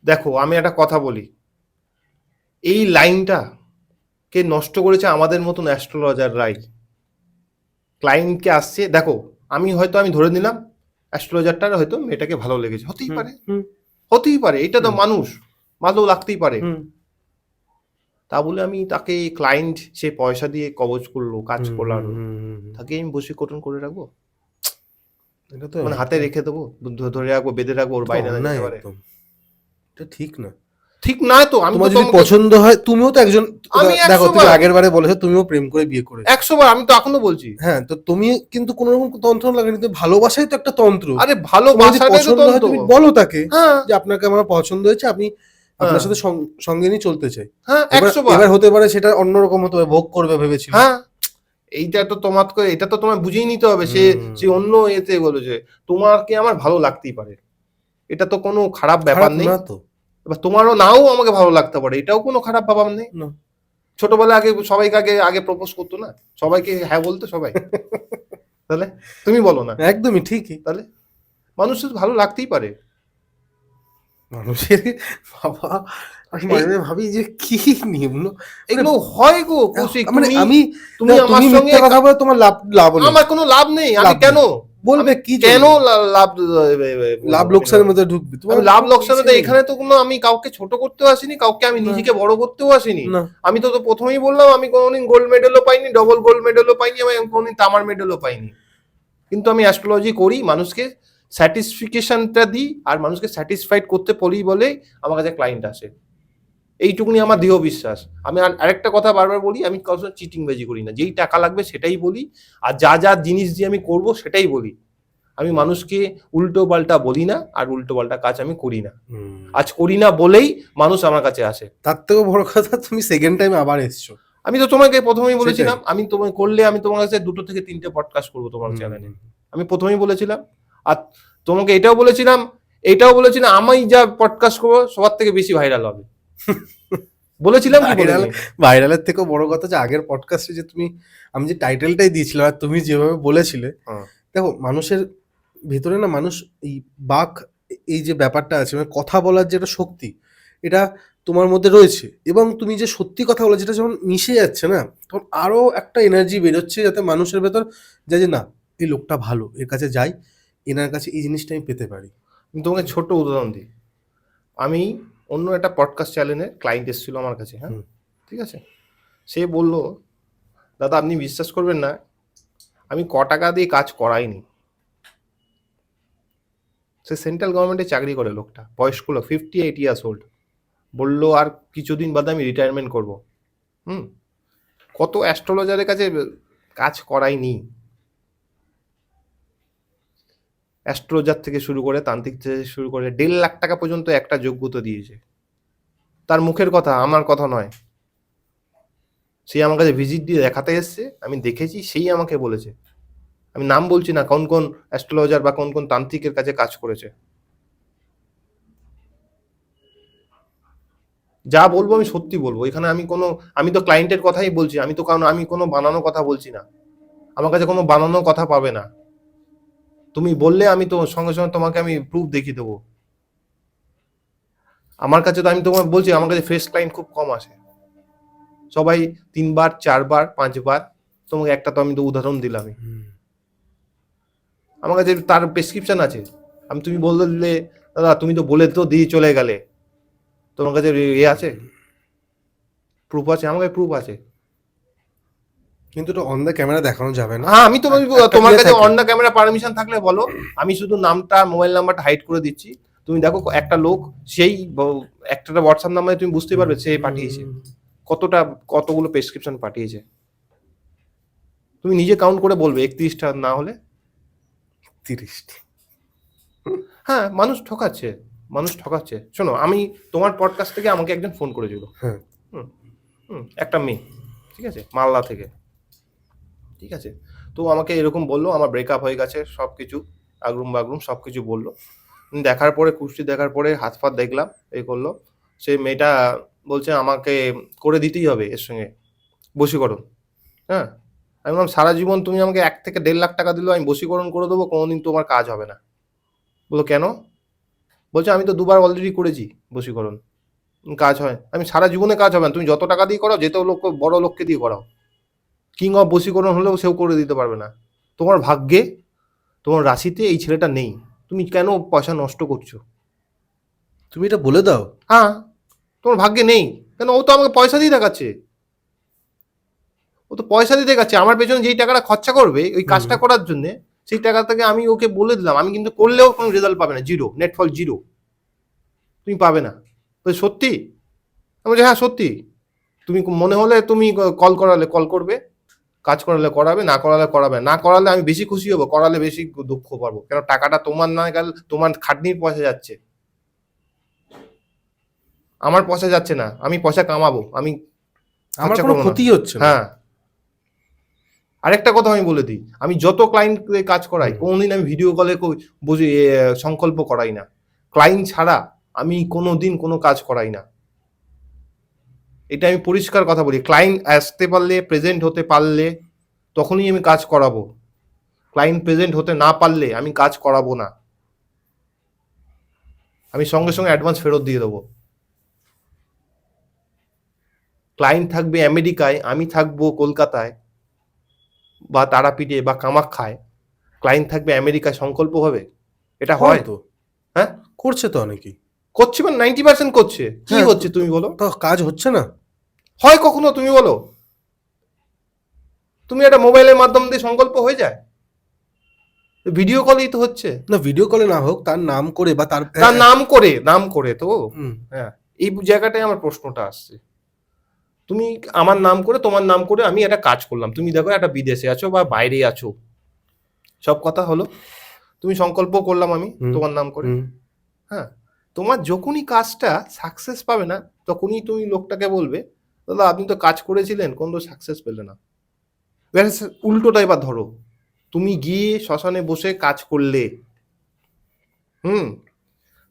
দেখো আমি একটা কথা বলি, এই লাইনটা কে নষ্ট করেছে আমাদের মতন অ্যাস্ট্রোলজাররাই। ক্লায়েন্টকে আসছে, দেখো আমি ধরে নিলাম অ্যাস্ট্রোলজারটার হয়তো মেয়েটাকে ভালো লেগেছে, হতেই পারে, হুম, হতেই পারে, এটা তো হুম। মানুষ, ভালো লাগতেই পারে। হুম, তা বলে আমি তাকে, ক্লায়েন্ট সে পয়সা দিয়ে কবজ করলো, কাজ হুম, হুম, করলো, হুম, হুম, হুম। তাকে আমি বশীকরণ করে রাখবো, এটা তো মানে হাতে রেখে দেবো, ধরে রাখবো, বেঁধে রাখবো, ওর এটা তো বাইরে না অন্যায় যেতে পারে? একদম। এটা ঠিক না। ঠিক নয় তো। আমি তো তোমার যদি তোমাকে, পছন্দ হয়, তুমিও তো একজন, আমি দেখো 100 তুমি বার, আগের বারে বলেছো তুমিও প্রেম করে বিয়ে করেছো। 100 বার, আমি তো এখনো বলছি। হ্যাঁ, তো তুমি কিন্তু কোনো রকম তন্ত্র লাগেনি, তো ভালোবাসাই তো একটা তন্ত্র। আরে তোমার যদি ভালোবাসাটাই তো পছন্দ হয় তন্ত্র। তুমি বলো তাকে হ্যাঁ, যে আপনাকে আমার পছন্দ হয়েছে, আপনি আপনার হ্যাঁ, সাথে সঙ্গে নিয়ে চলতে চাই। হ্যাঁ, এবার 100 বার। এবার হতে পারে সেটা অন্যরকম হতে পারে, ভোগ করবে ভেবেছিল। হ্যাঁ, এটা তো তোমায় বুঝেই নিতে হবে, সে হুম, সে অন্য এতে বলেছে, তোমাকে আমার ভালো লাগতেই পারে, এটা তো কোনো খারাপ ব্যাপার খারাপ নেই। না তো। এবার তোমারও নাও আমাকে ভালো লাগতে পারে, এটাও কোনো খারাপ ব্যাপার নেই। না। ছোটবেলায় আগে সবাইকে আগে আগে প্রপোজ করতো না, সবাইকে হ্যাঁ বলতো সবাই, তাহলে তুমি বলো না, একদমই ঠিকই। তাহলে মানুষের ভালো লাগতেই পারে। মানুষের, বাবা, আমি এই মাঝে মাঝে ভাবি যে কি নিম্ন, মানে এগুলো হয় গো কৌশিক, মানে তুমি আমি, তুমি দেখো, আমার তুমি সঙ্গে মিথ্যা কথা বলে তোমার লাভ লাভ নেই। আমার কোনো লাভ নেই, আমি লাভ নেই। কেন, বলবে আমি কি কেন জন্য? লাভ লাভ লোকসানের মধ্যে ঢুকবে তোমার, আমি লাভ কোনো লোকসানে তো ইসে নেই। এখানে তো কোনো, আমি কাউকে ছোট করতেও আসিনি, কাউকে আমি না, নিজেকে বড় করতেও আসিনি। না। আমি তো প্রথমেই বললাম, আমি কোনোদিন গোল্ড মেডেলও পাইনি, ডবল গোল্ড মেডেলও পাইনি, আমি কোনোদিন তামার মেডেলও পাইনি, কিন্তু আমি অ্যাস্ট্রোলজি করি, মানুষকে স্যাটিসফিকেশনটা দিই আর মানুষকে স্যাটিসফাইড করতে বলি বলেই আমার কাছে ক্লায়েন্ট আসে। এইটুকুনি আমার দৃঢ় বিশ্বাস। আমি আরেকটা কথা বারবার বলি, আমি কারোর সঙ্গে চিটিংবাজি করি না। যেই টাকা লাগবে সেটাই বলি, আর যা যা জিনিস দিয়ে আমি করব সেটাই বলি। আমি মানুষকে উল্টো পাল্টা বলি না, আর উল্টো পাল্টা কাজ আমি করি না। আজ করি না বলেই মানুষ আমার কাছে আসে। তার থেকেও বড় কথা, তুমি সেকেন্ড টাইম আবার এসছো। আমি তো তোমাকে প্রথমেই বলেছিলাম, আমি তোমায় করলে আমি তোমার কাছে 2 থেকে 3টে পডকাস্ট করবো তোমার চ্যানেলে। আমি প্রথমেই বলেছিলাম, আর তোমাকে এটাও বলেছিলাম আমি যা পডকাস্ট করবো সবার থেকে বেশি ভাইরাল হবে। বলেছিলাম কি বলিনি? ভাইরালের থেকেও বড় কথা যে আগের পডকাস্টে যে আমি যে টাইটেলটাই দিয়েছিলাম আর তুমি যেভাবে বলেছিলে, দেখো মানুষের ভিতরে না, মানুষ এই বাক, এই যে ব্যাপারটা আছে মানে কথা বলার যে একটা শক্তি, এটা তোমার মধ্যে রয়েছে। এবং তুমি যে সত্যি কথা বলো, যেটা যখন মিশে যাচ্ছে না, তখন আরো একটা এনার্জি বেরোচ্ছে, যাতে মানুষের ভেতর যায় যে না, এই লোকটা ভালো, এর কাছে যাই, এনার কাছে এই জিনিসটা আমি পেতে পারি। আমি তোমাকে ছোট উদাহরণ দিই। আমি অন্য একটা পডকাস্ট চ্যানেলে ক্লায়েন্ট এসেছিল আমার কাছে, হ্যাঁ, ঠিক আছে। সে বলল, দাদা আপনি বিশ্বাস করবেন না, আমি ক টাকা দিয়ে কাজ করাইনি। সে সেন্ট্রাল গভর্নমেন্টে চাকরি করে লোকটা, বয়স্ক লোক, 58 ইয়ার্স ওল্ড। বললো আর কিছুদিন বাদে আমি রিটায়ারমেন্ট করবো। কত অ্যাস্ট্রোলজারের কাছে কাজ করাইনি। অ্যাস্ট্রোলজার থেকে শুরু করে, তান্ত্রিক থেকে শুরু করে 1.5 লাখ টাকা পর্যন্ত একটা যোগ্যতা দিয়েছে। তার মুখের কথা, আমার কথা নয়। সে আমার কাছে ভিজিট দিয়ে দেখাতে এসছে, আমি দেখেছি, সেই আমাকে বলেছে। আমি নাম বলছি না কোন কোন অ্যাস্ট্রোলজার বা কোন কোন তান্ত্রিকের কাছে কাজ করেছে। যা বলবো আমি সত্যি বলবো। এখানে আমি তো ক্লায়েন্টের কথাই বলছি, আমি কোনো বানানো কথা বলছি না। আমার কাছে কোনো বানানো কথা পাবে না। তুমি বললে আমি তো সঙ্গে সঙ্গে তোমাকে আমি প্রুফ দেখিয়ে দেবো। আমার কাছে তো, আমি তোমাকে বলছি, আমার কাছে ফ্রেশ ক্লায়েন্ট খুব কম আসে। সবাই 3 বার 4 বার 5 বার। তোমাকে একটা তো আমি তো উদাহরণ দিলামই। আমার কাছে তার প্রেসক্রিপশন আছে। তুমি বললে দাদা তুমি তো বলে তো দিয়ে চলে গেলে, তোমার কাছে আছে, প্রুফ আছে? আমার কাছে প্রুফ আছে, কিন্তু তো অন দ্য ক্যামেরা দেখানো যাবে না। হ্যাঁ, আমি তোমার কাছে অন দ্য ক্যামেরা পারমিশন থাকলে বলো, আমি শুধু নামটা, মোবাইল নাম্বারটা হাইড করে দিচ্ছি। তুমি দেখো একটা লোক, সেই একটা হোয়াটসঅ্যাপ নাম্বারে তুমি বুঝতে পারবে সে পাঠিয়েছে কতগুলো প্রেসক্রিপশন পাঠিয়েছে। তুমি নিজে কাউন্ট করে বলবে 31টা না হলে 30টা। হ্যাঁ, মানুষ ঠকাচ্ছে। শোনো, আমি তোমার পডকাস্ট থেকে আমাকে একজন ফোন করেছিল, একটা মেয়ে, ঠিক আছে, মালদা থেকে, ঠিক আছে। তো আমাকে এরকম বললো আমার ব্রেকআপ হয়ে গেছে, সব কিছু আগরুম বাগরুম সব কিছু বললো। দেখার পরে, কুষ্টি দেখার পরে হাত ফাত দেখলাম, এই করলো। সেই মেয়েটা বলছে আমাকে করে দিতেই হবে এর সঙ্গে বশীকরণ। হ্যাঁ, আমি বললাম সারা জীবন তুমি আমাকে 1 থেকে 1.5 লাখ টাকা দিলেও আমি বশীকরণ করে দেবো, কোনোদিন তোমার কাজ হবে না। বললো কেন? বলছে আমি তো 2 বার অলরেডি করেছি বশীকরণ, কাজ হয়। আমি সারা জীবনে কাজ হবে না, তুমি যত টাকা দিয়ে করাও, যেতেও লোক বড় লোককে দিয়ে করাও, কিং অফ বশীকরণ হলেও সেও করে দিতে পারবে না। তোমার ভাগ্যে, তোমার রাশিতে এই ছেলেটা নেই, তুমি কেন পয়সা নষ্ট করছো? তুমি এটা বলে দাও। হ্যাঁ, তোমার ভাগ্যে নেই কেন? ও তো আমাকে পয়সা দিয়ে দেখাচ্ছে, আমার পেছনে যেই টাকাটা খরচা করবে ওই কাজটা করার জন্য, সেই টাকা থেকে আমি ওকে বলে দিলাম আমি কিন্তু করলেও কোনো রেজাল্ট পাবে না, জিরো, নেটফল জিরো, তুমি পাবে না। সত্যি? আমি বলছি হ্যাঁ সত্যি। তুমি মনে হলে তুমি কল করালে কল করবে, কাজ করালে করাবে, না করালে করাবে। না করালে আমি বেশি খুশি হবো, করালে বেশি দুঃখ পাবো, কেন টাকাটা তোমার না গেল, তোমার খাটনির পয়সা যাচ্ছে, আমার পয়সা যাচ্ছে না। আমি পয়সা কামাবো, আমি আমার কোনো ক্ষতি হচ্ছে না। হ্যাঁ, আরেকটা কথা আমি বলে দিই, আমি যত ক্লায়েন্ট কাজ করাই, কোনোদিন আমি ভিডিও কলে বুঝি সংকল্প করাই না। ক্লায়েন্ট ছাড়া আমি কোনোদিন কোনো কাজ করাই না, এটা আমি পরিষ্কার কথা বলি। ক্লায়েন্ট আসতে পারলে, প্রেজেন্ট হতে পারলে তখনই আমি কাজ করাবো। ক্লায়েন্ট প্রেজেন্ট হতে না পারলে আমি কাজ করাবো না, আমি সঙ্গে সঙ্গে অ্যাডভান্স ফেরত দিয়ে দেবো। ক্লায়েন্ট থাকবে আমেরিকায়, আমি থাকবো কলকাতায় বা তারাপীঠে বা কামাখ্যায়, ক্লায়েন্ট থাকবে আমেরিকায়, সংকল্প হবে? এটা হয় তো? হ্যাঁ, করছে তো অনেকেই, করছে, মানে 90% করছে। কি হচ্ছে তুমি বলো? তো কাজ হচ্ছে না, হয় কখনো? তুমি বলো, তুমি একটা মোবাইলের মাধ্যম দিয়ে সংকল্প হয়ে যায়? ভিডিও কলেই তো হচ্ছে। না ভিডিও কলে না হোক, তার নাম করে বা তার তার নাম করে তো। হুম, হ্যাঁ, এই জায়গাটায় আমার প্রশ্নটা আসছে। তুমি আমার নাম করে, তোমার নাম করে আমি একটা কাজ করলাম, তুমি দেখো একটা বিদেশে আছো বা বাইরে আছো, সব কথা হলো, তুমি সংকল্প করলাম আমি হুম, তোমার নাম করে। হুম, হ্যাঁ, তোমার যখনই কাজটা সাকসেস পাবে না, তখনই তুমি লোকটাকে বলবে, দাদা আপনি তো কাজ করেছিলেন, কোনো তো সাকসেস পেলে না। Whereas উল্টোটা এবার ধরো, তুমি গিয়ে শ্মশানে বসে কাজ করলে, হুম,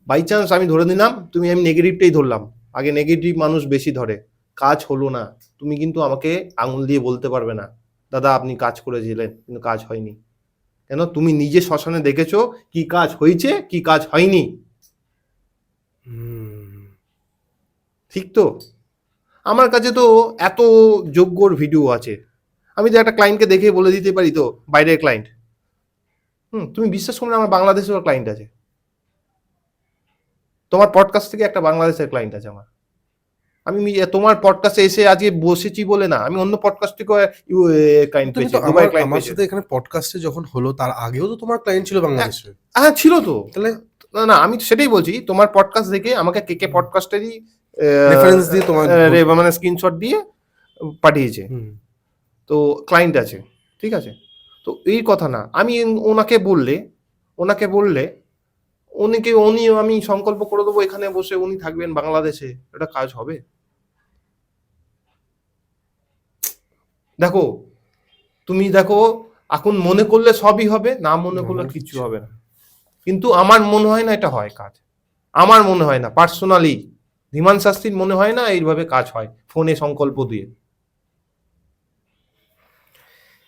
বাই চান্স আমি ধরে নিলাম, আমি নেগেটিভটাই ধরলাম, আগে নেগেটিভ মানুষ বেশি ধরে, কাজ হলো না, তুমি কিন্তু আমাকে আঙুল দিয়ে বলতে পারবে না, দাদা আপনি কাজ করেছিলেন কিন্তু কাজ হয়নি। কেন? তুমি নিজে শ্মশানে দেখেছো কি কাজ হয়েছে কি কাজ হয়নি। হুম। ঠিক তো? আমার কাছে তো এত যোগ্যর ভিডিও আছে, আমি তো একটা ক্লায়েন্টকে দেখে বলে দিতে পারি তো, বাইরের ক্লায়েন্ট, তুমি বিশ্বাস করো না, আমার বাংলাদেশেরও ক্লায়েন্ট আছে, তোমার পডকাস্ট থেকে একটা বাংলাদেশের ক্লায়েন্ট আছে আমার। তোমার পডকাস্টে এসে আজকে বসেছি বলে না, আমি অন্য পডকাস্ট থেকে ক্লায়েন্ট তুমি পেয়েছি, তো দুবাই ক্লায়েন্ট আমার পেয়েছি। সাথে এখানে পডকাস্টে যখন হলো তার আগেও তো তোমার ক্লায়েন্ট ছিল বাংলাদেশে। হ্যাঁ ছিল তো। তাহলে না না, আমি তো সেটাই বলছি, তোমার পডকাস্ট দেখে আমাকে কে পডকাস্টেরই রেফারেন্স দিয়ে তোমার মানে স্ক্রিনশট দিয়ে পাঠিয়েছে, হুম, তো ক্লায়েন্ট আছে, ঠিক আছে। তো এই কথা না, আমি ওনাকে বললে আমি সংকল্প করে দেবো এখানে বসে উনি থাকবেন বাংলাদেশে, এটা কাজ হবে? দেখো, তুমি দেখো, এখন মনে করলে সবই হবে, না মনে করলে আমার কিচ্ছু কিচ্ছু হবে না। কিন্তু আমার মনে হয় না এটা হয় কাজ, আমার মনে হয় না পার্সোনালি, ধীমান শাস্ত্রীর মনে হয় না এইভাবে কাজ হয় ফোনে সংকল্প দিয়ে।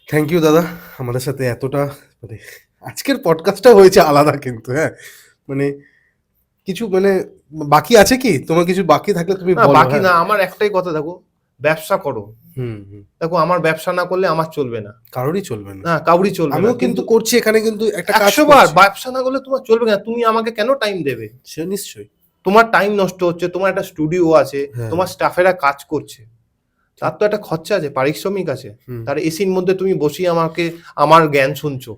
থ্যাংক ইউ দাদা, আমাদের সাথে এতটা মানে আজকের পডকাস্টটা হয়েছে আলাদা কিন্তু, হ্যাঁ মানে কিছু মানে বাকি আছে কি তোমার? কিছু বাকি থাকলে তুমি না বলো। বাকি হ্যাঁ, না, আমার একটাই কথা, দেখো, ব্যবসা করো। হুম, হুম। দেখো, আমার ব্যবসা না করলে আমার চলবে না, কারোরই চলবে না। না কাউরি চলবে না, আমিও কিন্তু কিন্তু করছি এখানে, কিন্তু একটা কাজ 100 বার করছি। ব্যবসা না করলে তোমার চলবে না, তুমি আমাকে কেন টাইম দেবে? সে নিশ্চয়ই। তোমার টাইম নষ্ট হচ্ছে, তোমার একটা স্টুডিও আছে, হ্যাঁ, তোমার স্টাফেরা কাজ করছে, তার তো একটা খরচা আছে, পারিশ্রমিক আছে, হুম। তার এসির মধ্যে তুমি বসিয়ে আমাকে আমার জ্ঞান শুনছো।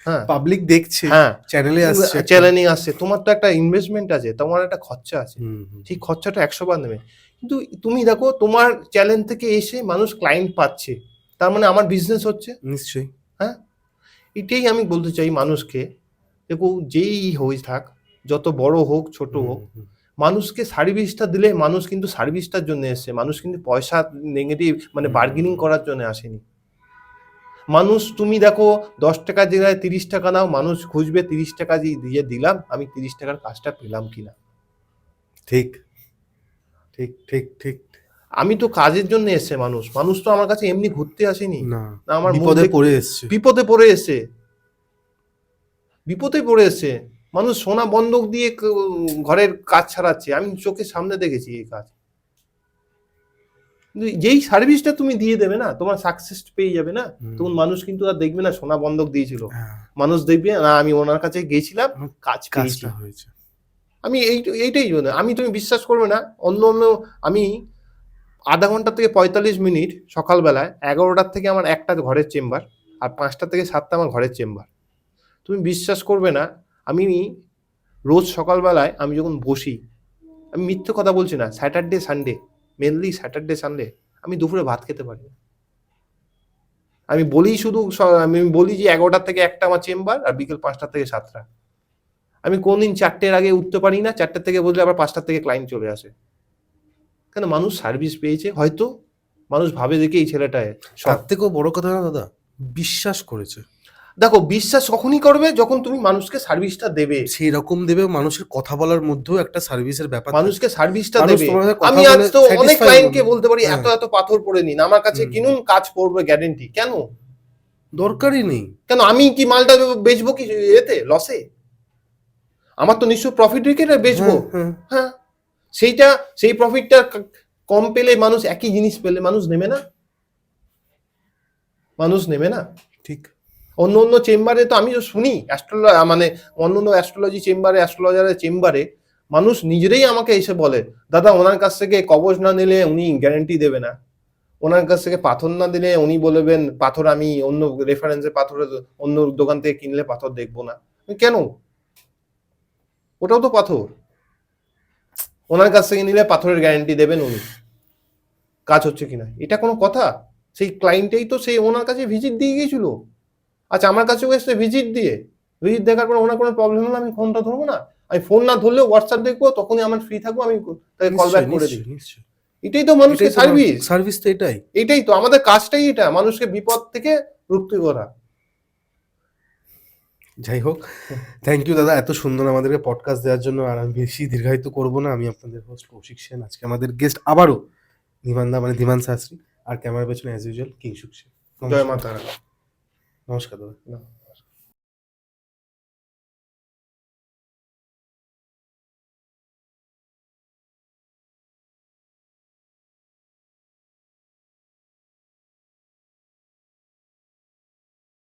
হ্যাঁ, পাবলিক দেখছে, হ্যাঁ, চ্যানেলে আসছে একটা। চ্যালেঞ্জিং আসছে, তোমার তো একটা ইনভেস্টমেন্ট আছে, তোমার একটা খরচা আছে, হুম, হুম, সেই খরচাটা 100 বার নেবে। কিন্তু তুমি দেখো, তোমার চ্যালেঞ্জ থেকে এসে মানুষ ক্লায়েন্ট পাচ্ছে, তার মানে আমার বিজনেস হচ্ছে। নিশ্চয়ই। হ্যাঁ, এটাই আমি বলতে চাই মানুষকে। দেখো, যেই হয়ে থাক, যত বড় হোক ছোট হুম, হোক, হুম, মানুষকে সার্ভিসটা দিলে, মানুষ কিন্তু সার্ভিসটার জন্য এসছে, মানুষ কিন্তু পয়সা নেগেটিভ মানে হুম, বার্গেনিং করার জন্য আসেনি। মানুষ, তুমি দেখো, 10 টাকার জায়গায় 30 টাকা নাও, মানুষ খুঁজবে 30 টাকা দিয়ে দিলাম, আমি 30 টাকার কাজটা পেলাম কিনা। ঠিক, ঠিক, ঠিক, ঠিক। আমি তো কাজের জন্য এসছে মানুষ, মানুষ তো আমার কাছে এমনি ঘুরতে আসেনি, না, না আমার মুখ বিপদে দেখতে। পড়ে এসছে। বিপদে পড়ে এসছে, বিপদে পড়ে এসছে, মানুষ সোনা বন্ধক দিয়ে ঘরের কাজ ছাড়াচ্ছে, আমি চোখের সামনে দেখেছি এই কাজ। কিন্তু যেই সার্ভিসটা তুমি দিয়ে দেবে না, তোমার সাকসেস পেয়ে যাবে না, হুম, তখন মানুষ কিন্তু আর দেখবে না সোনা বন্ধক দিয়েছিল, হ্যাঁ, মানুষ দেখবে না আমি ওনার কাছে গেছিলাম, আমার কাজ পেয়েছি। কাজটা হয়েছে। আমি এইটাই জন্য আমি, তুমি বিশ্বাস করবে না, অন্য আমি আধা ঘন্টা থেকে 45 মিনিট সকালবেলায় 11টার থেকে আমার একটা ঘরের চেম্বার, আর 5টা থেকে 7টা আমার ঘরের চেম্বার। তুমি বিশ্বাস করবে না, আমি রোজ সকালবেলায় আমি যখন বসি, আমি মিথ্যে কথা বলছি না, Saturday Sunday, mainly Saturday Sunday, আমি দুপুরে ভাত খেতে পারি না। আমি বলি শুধু আমি বলি যে 11টার থেকে একটা আমার চেম্বার, আর বিকেল 5টা থেকে 7টা। আমি কোনদিন 4টের আগে উঠতে পারি না, 4টে থেকে বললে আবার 5টা থেকে ক্লায়েন্ট চলে আসে। কেন? মানুষ সার্ভিস পেয়েছে হয়তো, মানুষ ভাবে দেখে এই ছেলেটা তার সৎ। থেকেও বড় কথা না দাদা, বিশ্বাস করেছে। দেখো, বিশ্বাস কখনই করবে যখন তুমি মানুষকে সার্ভিসটা দেবে, সেই রকম দেবে, মানুষের কথা বলার মধ্যেও একটা সার্ভিসের ব্যাপার থাকে। মানুষকে সার্ভিসটা মানুষ দেবে। তোমার সাথে কথা আমি আজ বলে তো অনেক satisfy ক্লায়েন্টকে হবে। বলতে পারি, হ্যাঁ। এত এত পাথর পড়ে নিন, আমার কাছে হুম। কিনুন, কাজ করবে গ্যারেন্টি। কেন? দরকারই নেই। কেন আমি কি মালটা বেচবো কি এতে লসে? আমার তো নিশ্চয় প্রফিট রেখে বেচবো। হ্যাঁ, হ্যাঁ, হ্যাঁ, সেই প্রফিটটা কম পেলে, মানুষ একই জিনিস পেলে মানুষ নেবে না, মানুষ নেবে না। ঠিক। অন্য চেম্বারে তো আমি তো শুনি, মানে অন্য অ্যাস্ট্রোলজি চেম্বারে, অ্যাস্ট্রোলজারের চেম্বারে মানুষ নিজেরাই আমাকে এসে বলে, দাদা ওনার কাছ থেকে কবজ না নিলে উনি গ্যারেন্টি দেবে না, ওনার কাছ থেকে পাথর না দিলে উনি বলবেন পাথর আমি অন্য রেফারেন্সে পাথর অন্য দোকান থেকে কিনলে পাথর দেখবো না। কেন? ওটাও তো পাথর। ওনার কাছ থেকে নিলে পাথরের গ্যারান্টি দেবেন উনি, কাজ হচ্ছে কিনা। এটা কোনো কথা? সেই ক্লায়েন্টেই তো সেই ওনার কাছে ভিজিট দিয়ে গিয়েছিল। আচ্ছা আমার কাছেও এসছে ভিজিট দেখার পর ওনার কোনো প্রবলেম হলে আমি ফোনটা ধরবো না? আমি ফোন না ধরলেও হোয়াটসঅ্যাপ দেখবো, তখনই আমার ফ্রি থাকবো, আমি তাকে কল ব্যাক করে দিই। নিশ্চয়ই। এটাই তো মানুষকে সার্ভিস। সার্ভিস তো এটাই। এটাই তো আমাদের কাজটাই, এটা মানুষকে বিপদ থেকে মুক্তি করা। যাই হোক, থ্যাংক ইউ দাদা এত সুন্দর আমাদেরকে পডকাস্ট দেওয়ার জন্য। আর আমি বেশি দীর্ঘায়িত করবো না, আমি আপনাদের হোস্ট কৌশিক সেন। আজকে আমাদের গেস্ট আবারও ধীমানদা মানে ধীমান শাস্ত্রী, আর ক্যামেরার পেছনে অ্যাজ ইউজুয়াল কিংশুক সেন। জয় মাতা। নমস্কার দাদা। না।